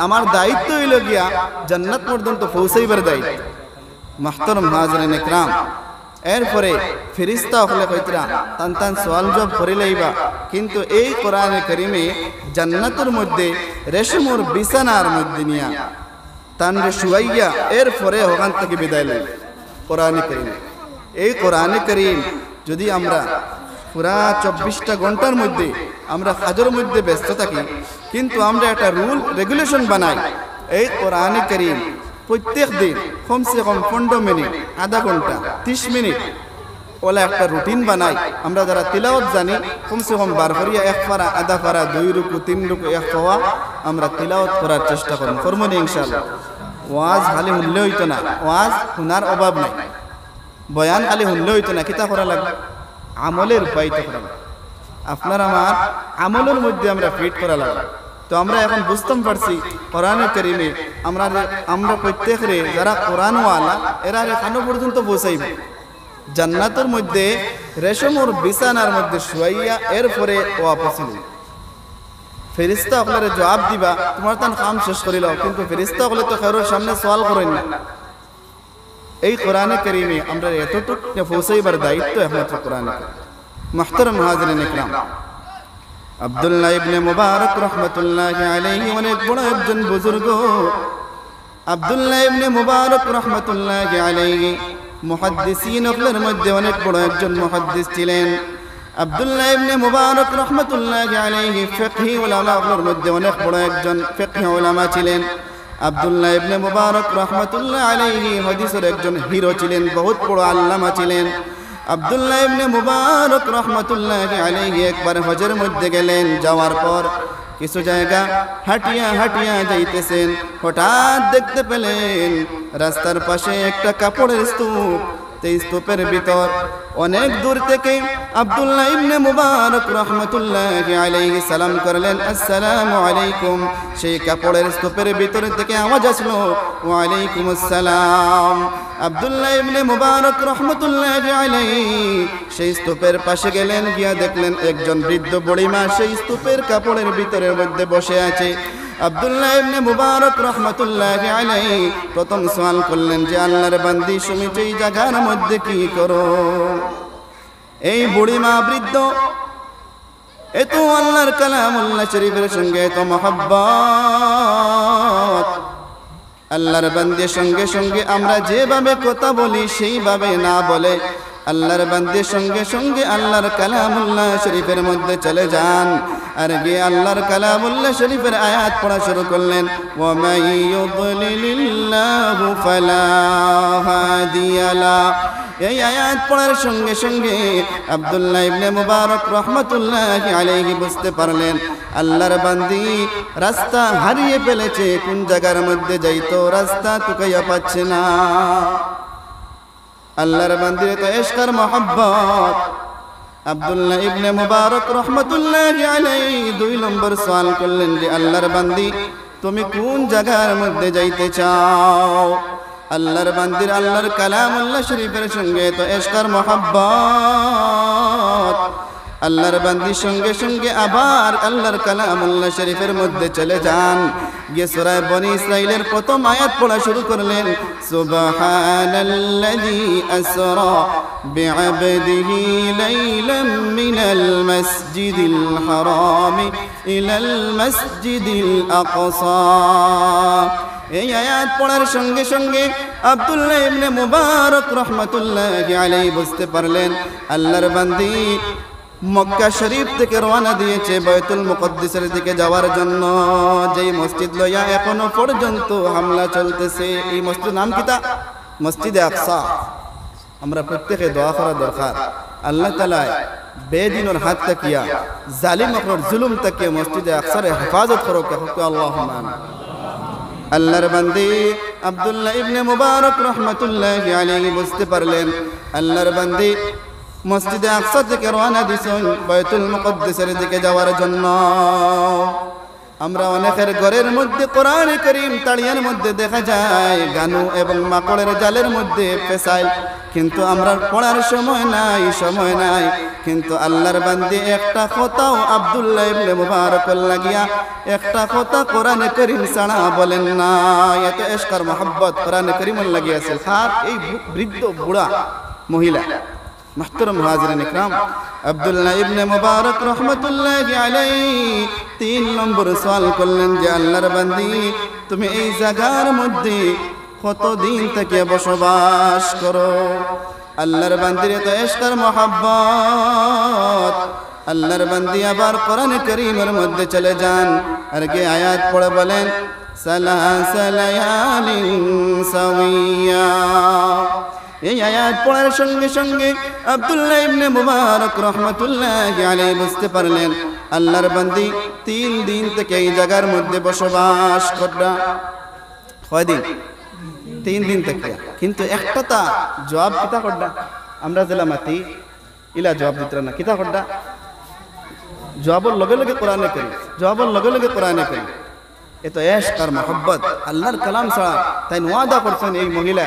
আমার দায়িত্ব হইল গিয়া জান্নাত পর্যন্ত পৌঁছাইবার দায়িত্ব। মুহতারাম হাজিরিন ইকরাম, এরপরে ফেরেশতা হলে কইতরা তান তান সওয়াল জবাব করিলাইবা, কিন্তু এই কোরআনে কারীমে জান্নাতের মধ্যে রেশমের বিছানার মধ্যে নিয়া তানরে শুয়াইয়া এরপরে ওখান থেকে বিদায় লই। কোরআনে কারীমে, এই কোরআনে কারীম যদি আমরা পুরা 24টা ঘন্টার মধ্যে আমরা কাজের মধ্যে ব্যস্ত থাকি, কিন্তু আমরা একটা রুল রেগুলেশন বানাই, এই কোরআনে কারীম প্রত্যেক দিন কমসে কম 15 মিনিট, আধা ঘন্টা, 30 মিনিট ওলা একটা রুটিন বানাই। আমরা যারা তিলাওয়াত জানি কমসে কম বার করিয়া 1 পারা, আধা পারা, 2 রুকু, 3 রুকু, 1 পাওয়া আমরা তিলাওয়াত করার চেষ্টা করব না ইনশাআল্লাহ। ওয়াজ খালি শুনলে হইতো না, ওয়াজ শোনার অভাব নাই, বয়ান খালি শুনলে হইতো না, কিতা করা লাগবে? আমলের উপায়িত করা লাগবে। আপনার আমার আমলের মধ্যে আমরা ফিট করা লাগবে। তো আমরা এখন বুঝতাম পারছি কোরআনে কারীমে আমরা প্রত্যেকরে যারা কোরআনওয়ালা এরা এখানো পর্যন্ত পৌঁছাইব জান্নাতের মধ্যে রেশমের বিছানার মধ্যে শুয়াইয়া এরপরে ওয়াপস নিব। ফেরেশতা আপনারা জবাব দিবা, তোমার তান কাম শেষ করিল, কিন্তু ফেরেশতা হলে তো কারোর সামনে সওয়াল করেন না। এই কোরআনে কারীমে আমরা এতটুকু পৌঁছাইবার দায়িত্ব একমাত্র কোরআনে। মুহতারাম হাজিরিন ইকরাম, আব্দুল্লাহ ইবনে মুবারক রহমাতুল্লাহি আলাইহি অনেক বড় একজন বুজুর্গ। আব্দুল্লাহ ইবনে মুবারক রহমাতুল্লাহি আলাইহি মুহাদ্দিসিনদের মধ্যে অনেক বড় একজন মুহাদ্দিস ছিলেন। আব্দুল্লাহ ইবনে মুবারক রহমাতুল্লাহি আলাইহি ফিকহি উলামাদের মধ্যে অনেক বড় একজন ফিকহি উলামা ছিলেন। আব্দুল্লাহ ইবনে মুবারক রহমাতুল্লাহি আলাইহি হাদিসের একজন হিরো ছিলেন, বহুত বড় আল্লামা ছিলেন। আব্দুল্লাহ ইবনে মুবারক রহমাতুল্লাহি আলাইহি একবার হজের মধ্যে গেলেন, যাওয়ার পর কিছু জায়গা হাঁটিয়া হাঁটিয়া যাইতেছেন, হঠাৎ দেখতে পেলেন রাস্তার পাশে একটা কাপড়ের স্তূপ। এই স্তূপের ভিতর অনেক দূর থেকে আব্দুল্লাহ ইবনে মুবারক রহমাতুল্লাহি আলাইহি সালাম করলেন, আসসালামু আলাইকুম। সেই কাপড়ের স্তূপের ভিতর থেকে আওয়াজ আসলো, ওয়া আলাইকুম আসসালাম। আব্দুল্লাহ ইবনে মুবারক রহমাতুল্লাহি আলাইহি সেই স্তূপের পাশে গেলেন, গিয়া দেখলেন একজন বৃদ্ধ বুড়িমা সেই স্তূপের কাপড়ের ভিতরের মধ্যে বসে আছে। আব্দুল্লাহ ইবনে মুবারক রহমাতুল্লাহি আলাইহি প্রথম সওয়াল করলেন যে আল্লাহর বান্দি তুমি এই জায়গার মধ্যে কি করো? এই বুড়িমা বৃদ্ধ এত আল্লাহর কালামুল্লাহ শরীফের সঙ্গে এত মহব্বত, আল্লাহর বান্দির সঙ্গে সঙ্গে আমরা যেভাবে কথা বলি সেইভাবে না বলে আল্লাহর বান্দে সঙ্গে সঙ্গে আল্লাহর কালামুল্লাহ শরীফের মধ্যে চলে যান আর গিয়ে আল্লাহর কালামুল্লাহ শরীফের আয়াত পড়া শুরু করলেন। ওয়া মাই ইউদ্লিলিল্লাহু ফালা হাদিয়া লা। এই আয়াত পড়ার সঙ্গে সঙ্গে আব্দুল্লাহ ইবনে মুবারক রাহমাতুল্লাহি আলাইহি বুঝতে পারলেন আল্লাহর বান্দি রাস্তা হারিয়ে ফেলেছে, কোন জায়গার মধ্যে যাইতো রাস্তা তুকাইয়া পাচ্ছে না। আল্লাহর বান্দির তো ইশক আর মোহাব্বত। আব্দুল্লাহ ইবনে মুবারক রাহমাতুল্লাহি আলাইহি 2 নম্বর সওয়াল করলেন যে আল্লাহর বান্দি তুমি কোন জায়গার মধ্যে যাইতে চাও? আল্লাহর বান্দির আল্লাহর কালামুল্লাহ শরীফের সঙ্গে তো ইশক আর মোহাব্বত। আল্লাহর বান্দি সঙ্গে সঙ্গে আবার আল্লাহর কালামুল্লাহ শরীফের মধ্যে চলে যান, গিয়ে সূরা বনী ইসরাঈলের প্রথম আয়াত পড়া শুরু করলেন। সুবহানাল্লাযী আসরা বিআবদিহি লাইলাম মিনাল মাসজিদিল হারামি ইলাল মাসজিদিল আকসা। এই আয়াত পড়ার সঙ্গে সঙ্গে আব্দুল্লাহ ইবনে মুবারক রাহমাতুল্লাহি আলাইহি বুঝতে পারলেন আল্লাহর বান্দি মক্কা শরীফ থেকে রওনা দিয়েছে বাইতুল মুকদ্দিসের দিকে যাওয়ার জন্য। যেই মসজিদ লইয়া এখনো পর্যন্ত হামলা চলতেছে, এই মসজিদের নাম কিতা? মসজিদে আকসা। আমরা প্রত্যেকে দোয়া করা দরকার, আল্লাহ তাআলা বেদিনের হাত তাকিয়া জালিম অকর জুলুম তাকিয়া মসজিদে আকসার হেফাজত করো। আল্লাহুম্মা আমিন। আল্লাহর বান্দি আব্দুল্লাহ ইবনে মুবারক রাহমাতুল্লাহি আলাইহি বুঝতে পারলেন আল্লাহর বান্দি মসজিদে আকসা থেকে রওনা দিছেন বাইতুল মুকদ্দিসের দিকে যাওয়ার জন্য। আমরা অনেকের ঘরের মধ্যে কোরআন কারীম তাড়িয়ার মধ্যে দেখা যায় গানু এবং মাকড়ের জালের মধ্যে পেশাইল, কিন্তু আমরা পড়ার সময় নাই। কিন্তু আল্লাহর বান্দি একটা কথাও আব্দুল্লাহ ইবনে মুবারকের লাগিয়া একটা কথা কোরআন কারীম ছাড়া বলেন না। এত ইশক আর মোহাব্বত কোরআন কারীমের লাগিয়াছে। আর এই বৃদ্ধ বুড়া মহিলা محترم حاضرین اکرام আব্দুল্লাহ ইবনে মুবারক রাহমাতুল্লাহি আলাইহি 3 নম্বর সওয়াল করলেন যে আল্লাহর বান্দি তুমি এই জায়গার মধ্যে কতদিন থেকে বসবাস করো? আল্লাহর বান্দির তো ইশক আর মোহাব্বত। আল্লাহর বান্দি আবার কোরআন কারীমের মধ্যে চলে যান আর কে আয়াত পড়ে বলেন সালাসা লায়ালিন সাওয়িয়া। এই আয়াত পড়ার সঙ্গে সঙ্গে আব্দুল্লাহ ইবনে মুবারক রাহমাতুল্লাহি আলাইহি বুঝতে পারলেন আল্লাহর বান্দি 3 দিন থেকে এই জায়গার মধ্যে বসবাস কররা। কয়দিন? 3 দিন থেকে। কিন্তু একটা তা জবাব কিতা করডা? আমরা জেলামাতি ইলা জবাব দিতরা না, কিতা করডা? জবাবের লগে লগে কোরআনে করি, জবাবের লগে লগে কোরআনে করি। এত ইশক আর মোহাব্বত। আল্লাহর কালাম ছাড়া তাই ওয়াদা করছেন এই মহিলা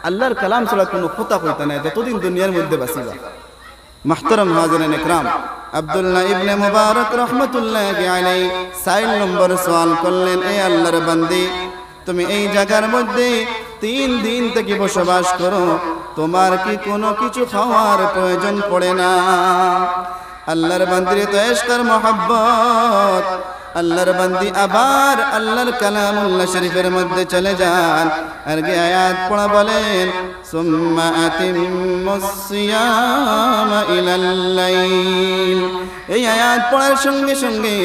আল্লাহর কালাম ছাড়া কোনো কথা কইতা না যতদিন দুনিয়ার মধ্যে বাঁচিবা। মুহতারাম হাজিরিন ইকরাম, আব্দুল্লাহ ইবনে মুবারক রাহমাতুল্লাহি আলাইহি 4 নম্বর সওয়াল করলেন এ আল্লাহর বান্দি তুমি এই জায়গার মধ্যে 3 দিন থেকে বসবাস করো, তোমার কি কোনো কিছু খাওয়ার প্রয়োজন পড়ে না? আল্লাহর বান্দির তো ইশক আর মোহাব্বত। আল্লাহর বান্দি আবার আল্লাহর কালামুল্লাহ শরীফের মধ্যে চলে যান আর গে আয়াত পড়া বলেন সুম্মা আতিম্মুস সিয়ামা ইলাল লাইল। এই আয়াত পড়ার সঙ্গে সঙ্গে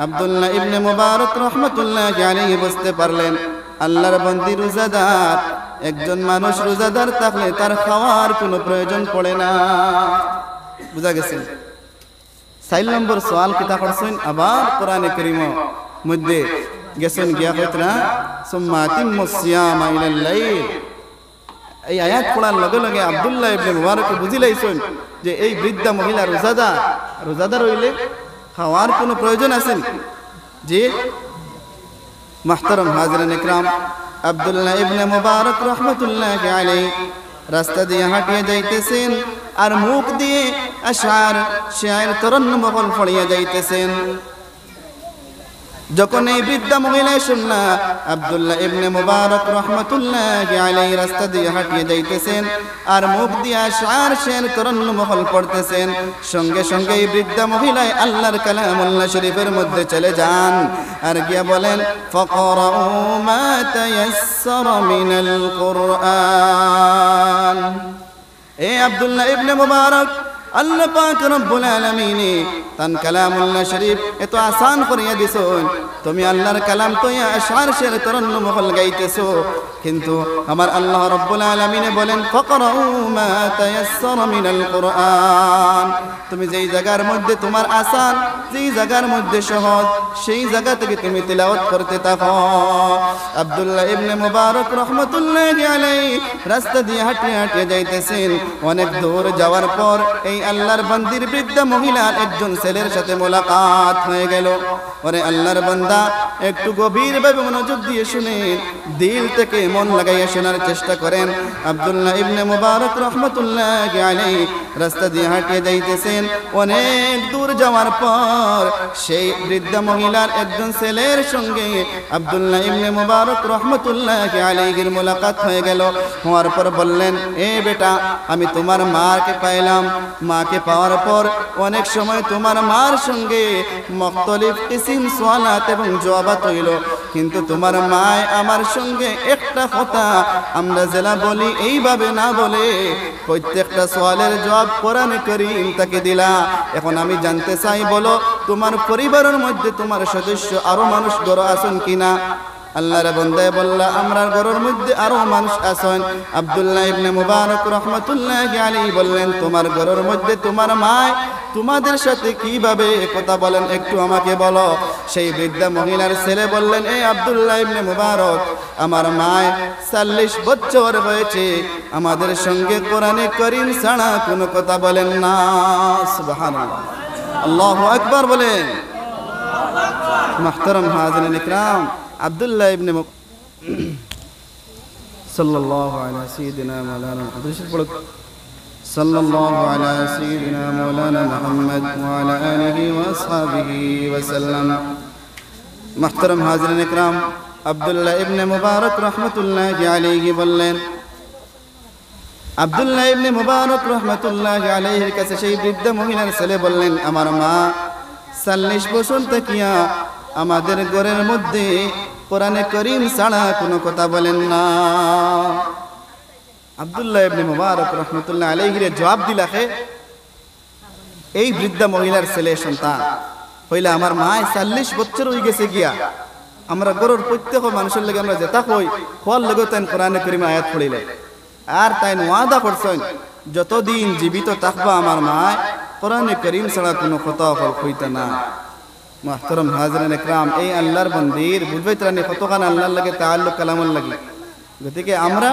আব্দুল্লাহ ইবনে মুবারক রাহমাতুল্লাহি আলাইহি বুঝতে পারলেন আল্লাহর বান্দি রোজাদার। একজন মানুষ রোজাদার থাকলে তার খাওয়ার কোনো প্রয়োজন পড়ে না। বুঝা গেছে? 4 নম্বর সওয়াল কিতা করছেন আবার কোরআনে কারীম মধ্যে গেছেন গিয়া কইতরা সুম্মা আতিম্মুস সিয়ামা ইলাল লাইল। এই আয়াত পড়ার লগে লগে আব্দুল্লাহ ইবনে মুবারক বুঝিলাইছেন যে এই বৃদ্ধা মহিলা রোজাদার হইলে খাওয়ার কোনো প্রয়োজন আছে যে? মুহতারাম হাজিরিন ইকরাম, আব্দুল্লাহ ইবনে মুবারক রাহমাতুল্লাহি আলাইহি রাস্তা দিয়ে হাঁটিয়ে যাইতেছেন আর মুখ দিয়ে আশআর শায়ের তরন্নুম পড়িয়া যাইতেছেন। যখন এই বৃদ্ধা মহিলা শুনলা আব্দুল্লাহ ইবনে মুবারক রাহমাতুল্লাহি আলাইহি রাস্তা দিয়ে হাঁটিয়ে যাইতেছেন আর মুখ দিয়ে আশআর শায়ের তরন্নুম পড়তেছেন, সঙ্গে সঙ্গে এই বৃদ্ধা মহিলা আল্লাহর কালামুল্লাহ শরীফের মধ্যে চলে যান আর গিয়া বলেন ফাকরাউ মা তায়াসসারা মিনাল কুরআন। এ আব্দুল্লাহ ইবনে মুবারক আল্লাহ পাক রব্বুল আলামিন তান কালামুল্লাহ শরীফ এত আসান করিয়া দিছেন তুমি আল্লাহর কালাম তো আশআর শের তরন্নুম হল গাইতেছো কিন্তু আমার আল্লাহ রব্বুল আলামিন বলেন ফাকরাউ মা তায়াসসারা মিনাল কুরআন তুমি যেই জায়গার মধ্যে তোমার আসান যেই জায়গার মধ্যে সহজ সেই জায়গা থেকে তুমি তিলাওয়াত করতে থাকো আব্দুল্লাহ ইবনে মুবারক রাহমাতুল্লাহি আলাইহি রাস্তা দিয়ে হাঁটিয়ে হাঁটিয়ে যাইতেছেন অনেক দূর যাওয়ার পর এই আল্লাহর বান্দির বৃদ্ধ মহিলার একজন ছেলের সাথে মোলাকাত হয়ে গেল ওরে আল্লাহর বান্দা একটু গভীরভাবে মনোযোগ দিয়ে শুনেন দিল থেকে মন লাগাইয়া শোনার চেষ্টা করেন আব্দুল্লাহ ইবনে মুবারক রাহমাতুল্লাহি আলাইহি রাস্তা দিয়ে হাঁটিয়ে যাইতেছেন অনেক দূর যাওয়ার পর সেই বৃদ্ধ মহিলার একজন ছেলের সঙ্গে আব্দুল্লাহ ইবনে মুবারক রাহমাতুল্লাহি আলাইহির মোলাকাত হয়ে গেল হওয়ার পর বললেন এ বেটা আমি তোমার মাকে পাইলাম মাকে পাওয়ার পর অনেক সময় তোমার মার সঙ্গে মুখতালিফ কিসিম সুয়ালাত এবং জবাব হইল কিন্তু তোমার মা আমার সঙ্গে একটা কথা আমরা জেলা বলি এইভাবে না বলে প্রত্যেকটা সওয়ালের জবাব কোরআনে কারীম তাকে দিলা এখন আমি জানতে চাই বলো তোমার পরিবারের মধ্যে তোমার সদস্য আরো মানুষ ঘর আছেন কিনা আল্লাহর বান্দায় বললা আমরার ঘরের মধ্যে আরো মানুষ আছেন আব্দুল্লাহ ইবনে মুবারক রাহমাতুল্লাহি আলাইহি বললেন তোমার ঘরের মধ্যে তোমার মা তোমাদের সাথে কিভাবে কথা বলেন একটু আমাকে বলো সেই বৃদ্ধা মহিলার ছেলে বললেন এই আব্দুল্লাহ ইবনে মুবারক আমার মা 40 বছর হয়েছে আমাদের সঙ্গে কোরআনে কারীম ছাড়া কোনো কথা বলেন না সুবহানাল্লাহ আল্লাহু আকবার বলেন মুহতারাম হাজিরিন ইকরাম আব্দুল্লাহ ইবনে সাল্লাল্লাহু আলা সাইয়্যিদিনা মাওলানা মুহাম্মদ সাল্লাল্লাহু আলা সাইয়্যিদিনা মাওলানা মুহাম্মদ ওয়া আলা আলিহি ওয়া আসহাবিহি ওয়া সাল্লাম মুহতারাম হাজিরিন ইকরাম আব্দুল্লাহ ইবনে মুবারক রাহমাতুল্লাহি আলাইহি বললেন আব্দুল্লাহ ইবনে মুবারক রাহমাতুল্লাহি আলাইহির কাছে সেই বৃদ্ধ মহিলার ছেলে বললেন আমার মা 40 বছর থাকিয়া আমাদের ঘরের মধ্যে কোরআনে কারীম ছাড়া কোনো কথা বলেন না আব্দুল্লাহ ইবনে মুবারক রাহমাতুল্লাহি আলাইহির জবাব দিলাকে এই বৃদ্ধা মহিলার ছেলে সন্তান হইলা আমার মা 40 বছর হয়ে গেছে গিয়া আমরা ঘরের প্রত্যেক মানুষের লাগে আমরা যেটা কই খোয়ার লগে তাই কোরআনে কারীম আয়াত পড়িলে আর তাই ওয়াদা করছেন যতদিন জীবিত থাকবা আমার মা কোরআনে কারীম ছাড়া কোনো কথা কইতা না মুহতারাম হাজিরিন ইকরাম এই আল্লাহর বান্দির বুঝবাই তারা কতখান আল্লাহর লাগে তাআল্লুক কালামুল লাগি গতিকে আমরা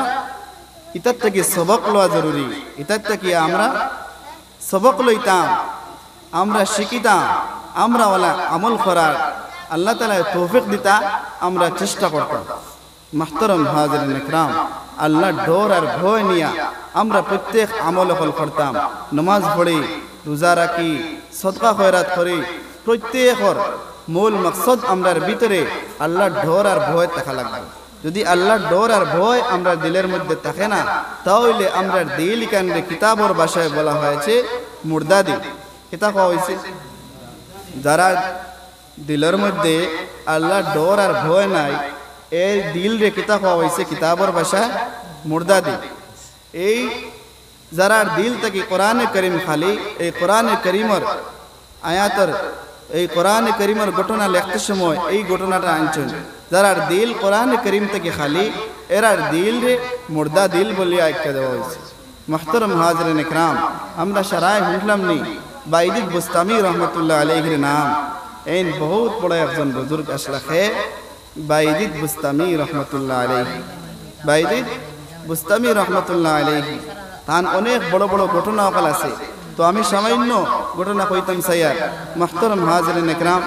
ইতার থেকে সবক লওয়া জরুরি ইতার থেকে আমরা সবক লইতাম আমরা শিখিতাম আমরা ওলা আমল করার আল্লাহ তাআলা তৌফিক দিতা আমরা চেষ্টা করতাম মুহতারাম হাজিরিন ইকরাম আল্লাহ ডর আর ভয় নিয়া আমরা প্রত্যেক আমল করতাম নামাজ পড়ি রোজা রাখি সদকা খয়রাত করি প্রত্যেকের মূল মকসদ আমরার ভিতরে আল্লাহর ডর আর ভয় থাকা লাগবে যদি আল্লাহর ডর আর ভয় আমরা দিলের মধ্যে থাকে না তাহলে আমরার দিল কান্দে কিতাবের ভাষায় বলা হয়েছে মুর্দা দিল কিতাব হয়েছে যারা দিলের মধ্যে আল্লাহর ডর আর ভয় নাই এই দিল রে কিতাব হয়েছে কিতাবের ভাষায় মুর্দা দিল এই যারা দিল থেকে কোরআনে কারীম খালি এই কোরআনে কারীমের আয়াতের এই কোরআনে কারীমের ঘটনা লিখতে সময় এই ঘটনাটা আনছেন যারা দিল কোরআনে কারীম থেকে খালি এরার দিল রে মুর্দা দিল বলিয়া আখ্যা দেওয়া হয়েছে মুহতারাম হাজিরিন ইকরাম আমরা সারায় শুনলাম নি বাইজিদ বুস্তামি রহমতুল্লাহ আলাইহির নাম এই বহুত বড় একজন বুজুর্গ আসলাখে বাইজিদ বুস্তামি রহমতুল্লাহ আলাইহি বাইজিদ বুস্তামি রহমতুল্লাহ আলাইহি তান অনেক বড় বড় ঘটনা অকাল আছে তো আমি সামান্য ঘটনা কইতাম সাইয়ার মুহতারাম হাজিরিন ইকরাম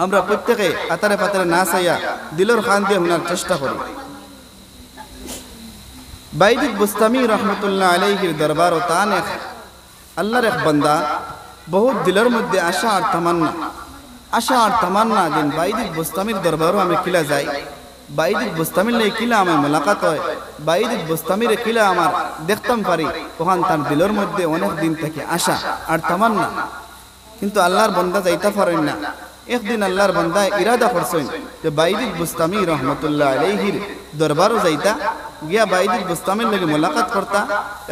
আমরা প্রত্যেকে আতারে পাতারে না চাইয়া দিলের খান দিয়ে শোনার চেষ্টা করি বাইজিদ বুস্তামি রহমতুল্লাহ আলাইহির দরবার ও তান এক আল্লাহর এক বান্দা বহুত দিলের মধ্যে আশা আর তামান্না দিন বাইজিদ বুস্তামির দরবারও আমি কিলা যাই বাইজিদ বুস্তামির লাই কিলা আমার মোলাকাত হয় বাইজিদ বুস্তামির কিলা আমার দেখতাম পারি তখন তার দিলের মধ্যে অনেক দিন থেকে আশা আর তামান্না কিন্তু আল্লাহর বান্দা যাইতে পারেন না একদিন আল্লাহর বান্দা ইরাদা করছেন যে বাইজিদ বুস্তামি রহমতুল্লাহ আলাইহির দরবারও যাইতা গিয়া বাইজিদ বুস্তামির লগে মোলাকাত করতা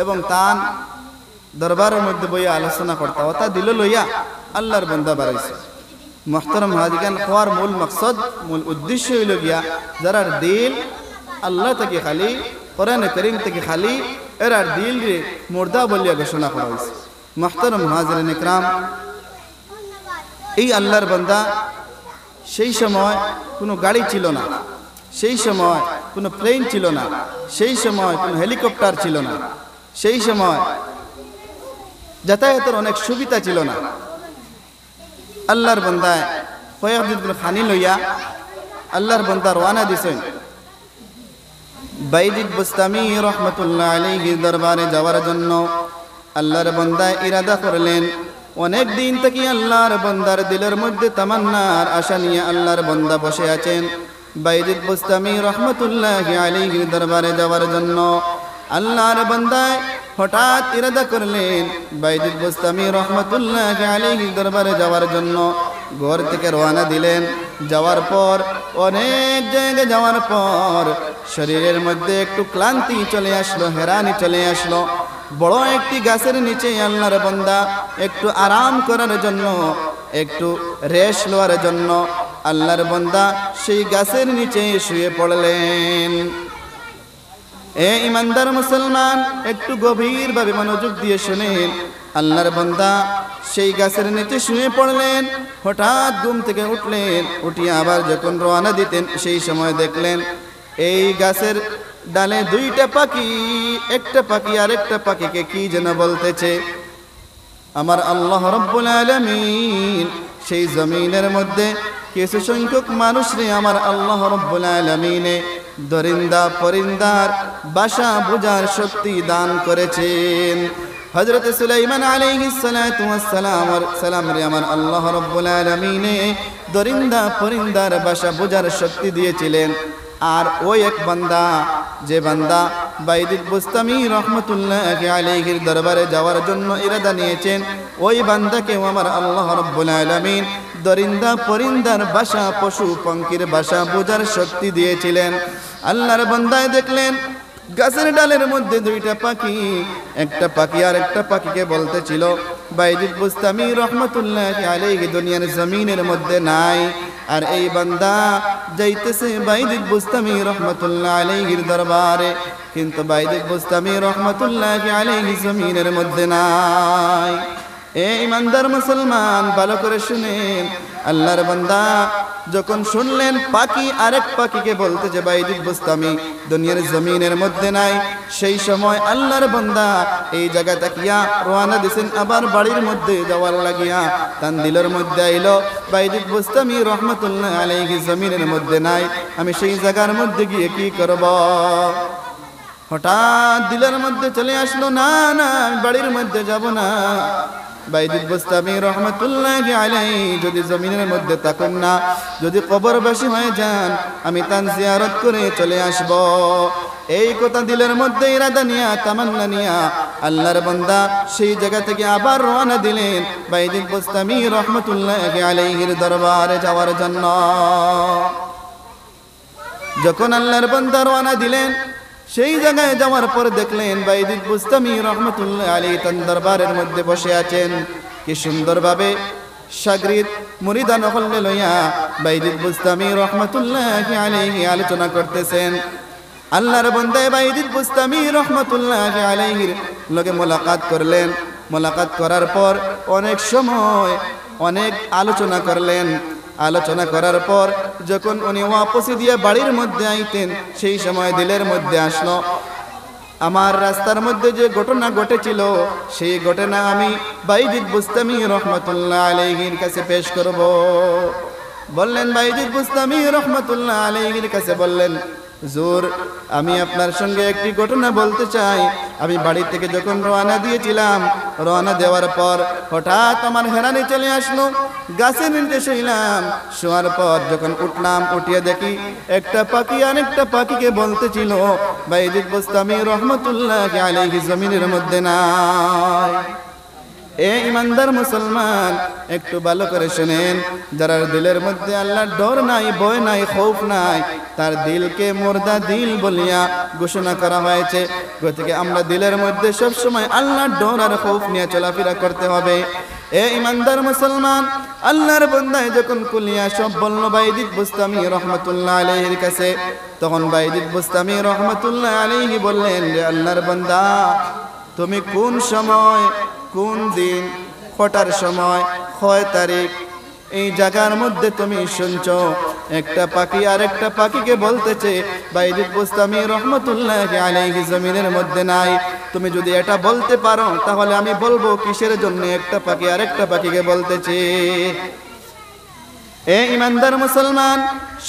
এবং তান দরবারের মধ্যে বইয়া আলোচনা করতা ওটা দিল লইয়া আল্লাহর বান্দা বাড়াইছে মুহতারাম হাজিরান হওয়ার মূল মকসদ মূল উদ্দেশ্য হইল গিয়া যারার দিল আল্লাহ থেকে খালি কোরআনে কারীম থেকে খালি এরার দিল রে মুর্দা বলিয়া ঘোষণা করা হয়েছে মুহতারাম হাজিরান ইকরাম এই আল্লাহর বান্দা সেই সময় কোনো গাড়ি ছিল না সেই সময় কোনো প্লেন ছিল না সেই সময় কোনো হেলিকপ্টার ছিল না সেই সময় যাতায়াতের অনেক সুবিধা ছিল না আল্লাহর বান্দায় কয়েকদিন খানি লইয়া আল্লাহর বান্দা রওনা দিছেন বাইজিদ বুস্তামি রহমতুল্লাহ আলাইহির দরবারে যাওয়ার জন্য আল্লাহর বান্দা ইরাদা করলেন অনেক দিন থেকে আল্লাহর বান্দার দিলের মধ্যে তামান্নার আশা নিয়ে আল্লাহর বান্দা বসে আছেন বাইজিদ বুস্তামি রহমতুল্লাহ আলাইহির দরবারে যাওয়ার জন্য আল্লাহর বান্দায় হঠাৎ ইরাদা করলেন বাইজিদ বুস্তামি রহমতুল্লাহ আলাইহির দরবারে যাওয়ার জন্য ঘর থেকে রওনা দিলেন যাওয়ার পর অনেক জায়গায় যাওয়ার পর শরীরের মধ্যে একটু ক্লান্তি চলে আসলো হেরানি চলে আসলো বড় একটি গাছের নিচে আল্লাহর বান্দা একটু আরাম করার জন্য একটু রেস্ট লওয়ার জন্য আল্লাহর বান্দা সেই গাছের নিচে শুয়ে পড়লেন এ ইমানদার মুসলমান একটু গভীরভাবে মনোযোগ দিয়ে শুনেন আল্লাহর বান্দা সেই গাছের নিচে শুয়ে পড়লেন হঠাৎ ঘুম থেকে উঠলেন উঠিয়ে আবার যখন রওনা দিতেন সেই সময় দেখলেন এই গাছের ডালে দুইটা পাখি একটা পাখি আরেকটা পাখিকে কি যেন বলতেছে আমার আল্লাহ রাব্বুল আলামিন সেই জমিনের মধ্যে কিছু সংখ্যক মানুষরে আমার আল্লাহ রাব্বুল আলামিনে দরিন্দা পরিন্দার বাসা বুঝার শক্তি দান করেছেন হযরত সুলাইমান আলাইহিস সালাতু ওয়াস সালাম রে আমার আল্লাহ রাব্বুল আলামিনে দরিন্দা পরিন্দার বাসা বুঝার শক্তি দিয়েছিলেন আর ওই এক বান্দা যে বান্দা বাইজিদ বুস্তামি রহমতুল্লাহ আলাইহির দরবারে যাওয়ার জন্য ইরাদা নিয়েছেন ওই বান্দাকেও আমার আল্লাহ রাব্বুল আলামিন দরিন্দা পরিন্দার বাসা পশু পঙ্খির বাসা বোঝার শক্তি দিয়েছিলেন আল্লাহর বান্দায় দেখলেন গাছের ডালের মধ্যে দুইটা পাখি একটা পাখি আর একটা পাখিকে বলতেছিল বাইজিদ বুস্তামি রহমতুল্লাহ আলাইহি দুনিয়ার জমিনের মধ্যে নাই আর এই বান্দা যাইতেছে বাইজিদ বুস্তামি রহমতুল্লাহ আলাইহির দরবারে কিন্তু বাইজিদ বুস্তামি রহমতুল্লাহ আলাইহি জমিনের মধ্যে নাই এ ইমানদার মুসলমান ভালো করে শুনেন আল্লাহর বান্দা যখন শুনলেন পাখি আরেক পাখিকে বলতে যে বাইজিদ বুস্তামি দুনিয়ার জমিনের মধ্যে নাই সেই সময় আল্লাহর বান্দা এই জায়গা তাকিয়া রওনা দিছেন আবার বাড়ির মধ্যে যাওয়ার লাগিয়া তান দিলের মধ্যে আইলো বাইজিদ বুস্তামি রহমতুল্লাহ আলাইহি জমিনের মধ্যে নাই আমি সেই জায়গার মধ্যে গিয়ে কি করব হঠাৎ দিলের মধ্যে চলে আসলো না না আমি বাড়ির মধ্যে যাব না বাইজিদ বুস্তামি রহমতুল্লাহ আলাইহি যদি জমিনের মধ্যে থাকুন না যদি কবরবাসী হয়ে যান আমি তান জিয়ারত করে চলে আসব এই কথা দিলের মধ্যে ইরাদা নিয়া তামান্না নিয়া আল্লাহর বান্দা সেই জায়গা থেকে আবার রওনা দিলেন বাইজিদ বুস্তামি রহমতুল্লাহ আলাইহির দরবারে যাওয়ার জন্য যখন আল্লাহর বান্দা রওনা দিলেন সেই জায়গায় যাওয়ার পর দেখলেন বাইজিদ বুস্তামি রহমতুল্লাহ আলাইহি তার দরবারের মধ্যে বসে আছেন কি সুন্দরভাবে শাগরিদ মুরিদান হলে লইয়া বাইজিদ বুস্তামি রহমতুল্লাহ আলাইহি আলোচনা করতেছেন আল্লাহর বান্দা বাইজিদ বুস্তামি রহমতুল্লাহ আলাইহির লগে মোলাকাত করলেন মোলাকাত করার পর অনেক সময় অনেক আলোচনা করলেন আলোচনা করার পর যখন উনি ওয়াপসি দিয়ে বাড়ির মধ্যে আইতেন সেই সময় দিলের মধ্যে আসলো আমার রাস্তার মধ্যে যে ঘটনা ঘটেছিল সেই ঘটনা আমি বাইজিদ বুস্তামি রহমতুল্লাহ আলাইহির কাছে পেশ করব বললেন বাইজিদ বুস্তামি রহমতুল্লাহ আলাইহির কাছে বললেন হুজুর আমি আপনার সঙ্গে একটি ঘটনা বলতে চাই আমি বাড়ি থেকে যখন রওনা দিয়েছিলাম রওনা দেওয়ার পর হঠাৎ আমার হেরানি চলে আসলো গাছের নিচে শুইলাম শোয়ার পর যখন উঠলাম উঠিয়ে দেখি একটা পাখি আরেকটা পাখিকে বলতেছিল বাইজিদ বুস্তামি রহমতুল্লাহ আলাইহি জমিনের মধ্যে নাই এ ইমানদার মুসলমান, একটু ভালো করে শুনেন, যার দিলের মধ্যে আল্লাহর ডর নাই, ভয় নাই, খৌফ নাই, তার দিলকে মুর্দা দিল বলিয়া ঘোষণা করা হয়েছে। গতিকে আমরা দিলের মধ্যে সব সময় আল্লাহর ডর আর খৌফ নিয়ে চলাফেরা করতে হবে। এ ইমানদার মুসলমান, আল্লাহর বান্দায় যখন কুলিয়া সব বলল বাইজিদ বুস্তামি রহমাতুল্লাহ আলাইহির কাছে, তখন বাইজিদ বুস্তামি রহমাতুল্লাহ আলাইহি বললেন যে আল্লাহর বান্দা, তুমি কোন সময়, কোন দিন, কটার সময়, কয় তারিখ এই জায়গার মধ্যে তুমি শুনছ একটা পাখি আর একটা পাখিকে বলতেছে বাইজিদ বুস্তামি রহমাতুল্লাহ আলাইহি জমিনের মধ্যে নাই? তুমি যদি এটা বলতে পারো তাহলে আমি বলবো কিসের জন্য একটা পাখি আর একটা পাখিকে বলতেছে। এ ইমানদার মুসলমান,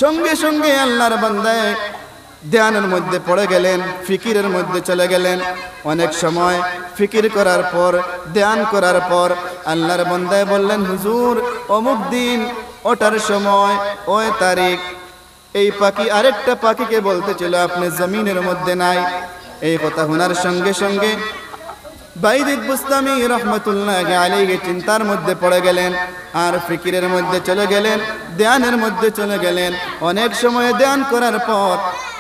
সঙ্গে সঙ্গে আল্লাহর বান্দায় ধ্যানের মধ্যে পড়ে গেলেন, ফিকিরের মধ্যে চলে গেলেন। অনেক সময় ফিকির করার পর, ধ্যান করার পর আল্লাহর বান্দায় বললেন, হুজুর অমুক দিন, ওটার সময়, ওই তারিখ এই পাখি আরেকটা পাখিকে বলতেছিল আপনি জমিনের মধ্যে নাই। এই কথা শোনার সঙ্গে সঙ্গে বাইজিদ বুস্তামি রহমাতুল্লাহ আলাইহি চিন্তার মধ্যে পড়ে গেলেন আর ফিকিরের মধ্যে চলে গেলেন, ধ্যানের মধ্যে চলে গেলেন। অনেক সময় ধ্যান করার পর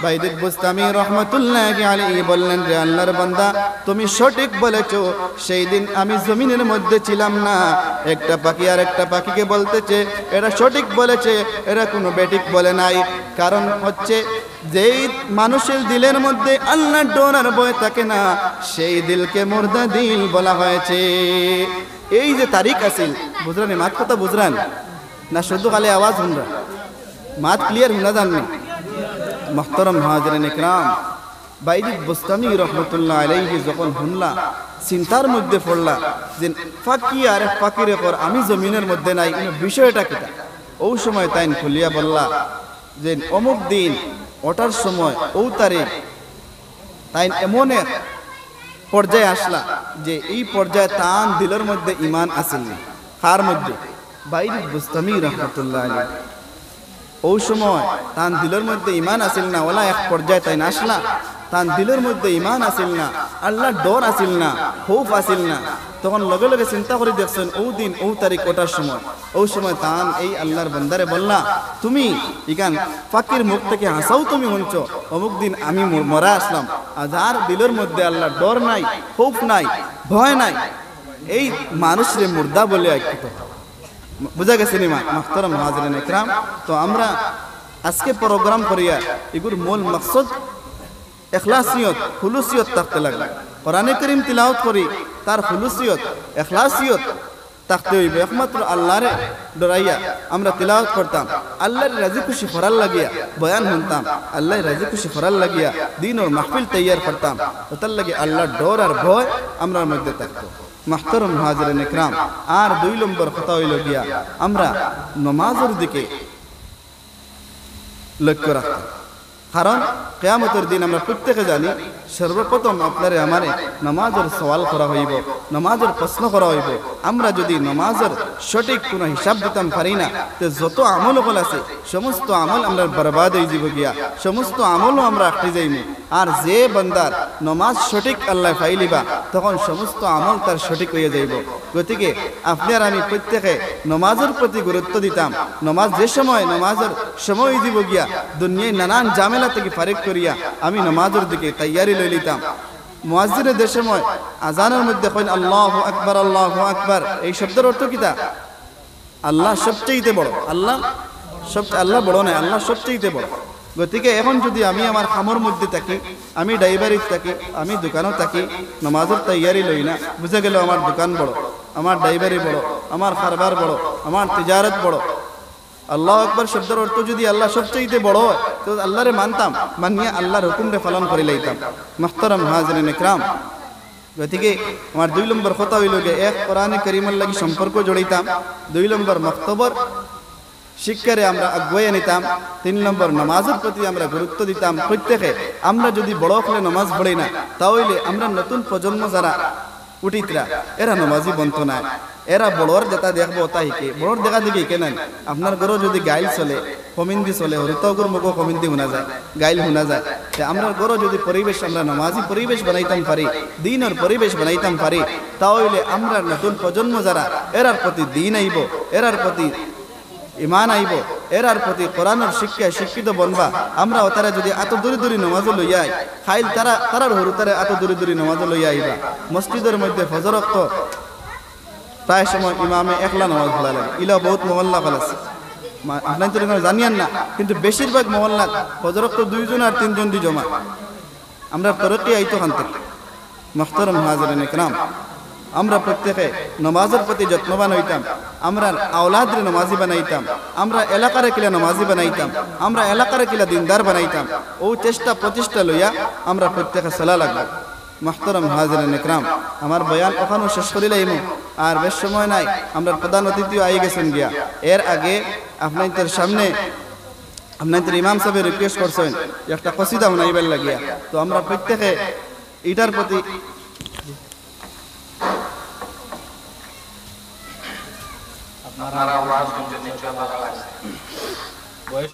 বাইজিদ বুস্তামি রহমাতুল্লাহ আলাইহি বললেন, রে আল্লাহর বান্দা, তুমি সঠিক বলেছো, সেই দিন আমি জমিনের মধ্যে ছিলাম না। একটা পাখি আর একটা পাখিকে বলতেছে, এরা সঠিক বলেছে, এরা কোনো বেঠিক বলে নাই। কারণ হচ্ছে যেই মানুষের দিলের মধ্যে আল্লাহর ডর আর ভয় থাকে না, সেই দিলকে মুর্দা দিল বলা হয়েছে। এই যে তারিখ আছিল, বুঝলেন? মাত কথা বুঝলেন না? শুধু খালি আওয়াজ শুনরা, মাত ক্লিয়ার শুনা যাননি? মুহতারাম হাজিরিন ইকরাম, বাইজিদ বুস্তামি রহমাতুল্লাহ আলাইহি যখন শুনলা, চিন্তার মধ্যে পড়লা যে ফাঁকি আর ফাঁকির পর আমি জমিনের মধ্যে নাই, বিষয়টা কিটা? ওই সময় তাইন খুলিয়া বললা যে অমুক দিন, ওটার সময়, ও তারিখ। তাই এমন এক পর্যায়ে আসলা যে এই পর্যায়ে তান দিলের মধ্যে ইমান আসেন না। কার মধ্যে? বাইজিদ বুস্তামি রহমাতুল্লাহ আলাইহি। ওই সময় তান দিলের মধ্যে ইমান আসিল না, ওলা এক পর্যায়ে তাই আসলা তান দিলের মধ্যে ইমান আসিল না, আল্লাহর ডর আসিল না, খৌফ আসিল না। তখন লগে লগে চিন্তা করে দেখছেন ও দিন, ও তারিখ, ওটার সময়। ওই সময় তান এই আল্লাহর বান্দারে বললা, তুমি ইকান ফাকির মুখ থেকে হাসাও তুমি শুনছ, অমুক দিন আমি মরা আসলাম। আর যার দিলের মধ্যে আল্লাহর ডর নাই, খৌফ নাই, ভয় নাই, এই মানুষরে মুর্দা বলে আখ্যাত। বুঝা গেছে নি? মুহতারাম হাজিরিন ইকরাম, তো আমরা আজকে প্রোগ্রাম করিয়া এগুর মূল মকসদ এখলাসিয়ত, খুলুসিয়ত থাকতে লাগবে। কোরআনে কারীম তিলাওয়াত করি, তার খুলুসিয়ত, এখলাসিয়ত থাকতে হইবে। একমাত্র আল্লাহরে ডরাইয়া আমরা তিলাওয়াত করতাম, আল্লাহর রাজি খুশি করার লাগিয়া বয়ান শুনতাম, আল্লাহর রাজি খুশি করার লাগিয়া দিন ও মাহফিল তৈয়ার করতাম। ওটার লাগে আল্লাহর ডর আর ভয় আমরার মধ্যে থাকতো। মুহতারাম হাজিরিন ইকরাম, আর 2 নম্বর কথা হইল গিয়া আমরা নামাজের দিকে লক্ষ্য রাখতাম। কারণ কিয়ামতের দিন আমরা প্রত্যেকে জানি, সর্বপ্রথম আপনারে আমারে নামাজের সওয়াল করা হইব, নামাজের প্রশ্ন করা হইব। আমরা যদি নামাজের সঠিক কোনো হিসাব দিতাম পারি না, তো যত আমল হল আছে সমস্ত আমল আমরা বরবাদ হয়ে যাব গিয়া, সমস্ত আমলও আমরা আটকে যাইব। আর যে বান্দার নামাজ সঠিক আল্লাহ পাইলিবা, তখন সমস্ত আমল তার সঠিক হয়ে যাইব। গতিকে আপনি আর আমি প্রত্যেকে নামাজের প্রতি গুরুত্ব দিতাম। নামাজ যে সময়, নামাজের সময় দিব গিয়া দুনিয়ায় নানান ঝামেলা থেকে ফারিক করিয়া আমি নামাজের দিকে তৈয়ারি লই লিতাম। মুয়াজ্জিনের যে সময় আজানের মধ্যে কইন আল্লাহু আকবার, আল্লাহু আকবার, এই শব্দের অর্থ কিতা? আল্লাহ সবচেয়ে বড়। আল্লাহ বড় নয়, আল্লাহ সবচেয়ে বড়। গতিকে এখন যদি আমি আমার খামর মধ্যে থাকি, আমি ড্রাইভারিত থাকি, আমি দোকানও থাকি, নামাজের তৈয়ারি লই না, বুঝে গেল আমার দোকান বড়, আমার ড্রাইভারি বড়, আমার কারবার বড়, আমার তিজারত বড়। আল্লাহু আকবার শব্দের অর্থ যদি আল্লাহ সবচেয়ে বড় হয়, তো আল্লাহরে মানতাম, মানিয়া আল্লাহর হুকুমরে পালন করে লইতাম। মুহতারাম হাজিরিন ইকরাম, গতিকে আমার 2 নম্বর কথা হইল যে এক কোরআনে কারীমের লাগি সম্পর্ক জড়াইতাম, 2 নম্বর মক্তবর শিক্ষারে আমরা আগুয়ে নিতাম, 3 নম্বর নামাজের প্রতি আমরা গুরুত্ব দিতাম। প্রত্যেকে আমরা যদি বড় করে নামাজ পড়ি না, তাহলে আমরা নতুন প্রজন্ম যারা উঠিতরা, এরা নামাজি বন্ত না। এরা বড়র যেটা দেখবো তাই কে বড়র দেখা দেখি কেনেন। আপনার ঘরে যদি গাইল চলে, কমিন্দি চলে হরিতগুর মুখ কমিন্দি শোনা যায় গাইল শোনা যায় যে আমরা গড় যদি পরিবেশ আমরা নমাজি পরিবেশ বানাইতাম পারি দিনের পরিবেশ বানাইতাম পারি তাহলে আমরা নতুন প্রজন্ম যারা এরার প্রতি দিন আইব এরার প্রতি ইমান আইব এরার প্রতি কোরআনের শিক্ষায় শিক্ষিত বনবা আমরা তারা যদি এত দূরে দূরে নমাজ লইয়াই খাইল তারার হরু তারা এত দূরে দূরে নমাজ লইয়া আইবা মসজিদের মধ্যে ফজর ওয়াক্ত প্রায় সময় ইমামে একলা নমাজ পড়ালেন ইলা বহুত মহল্লা ফেলাছে আপনার তো জানিয়েন না কিন্তু বেশিরভাগ মহল্লা ফজর ওয়াক্ত 2 জন আর 3 জন দি জমা আমরা তরক্কি আইতো খান থেকে মুহতারাম হাজিরিন ইকরাম আমরা প্রত্যেকে নমাজের প্রতি যত্নবান হইতাম আমরা আওলাদের নমাজি বানাইতাম আমরা এলাকারে কিলা নমাজি বানাইতাম আমরা এলাকারে কিলা দিনদার বানাইতাম ও চেষ্টা প্রচেষ্টা লইয়া আমরা প্রত্যেকে চলা লাগবো মুহতারাম হাজিরিন ইকরাম আমার বয়ান ওখানেও শেষ করিলাম আর বেশ সময় নাই আমরা প্রধান অতিথিও আই গেছেন গিয়া এর আগে আপনাদের সামনে আপনাদের ইমাম সাহেব রিকোয়েস্ট করছেন একটা কসিদা বানাইবার লাগিয়া তো আমরা প্রত্যেকে এটার প্রতি
আপনারা আওয়াজ শুনতে নিশ্চয় ভালো লাগছে।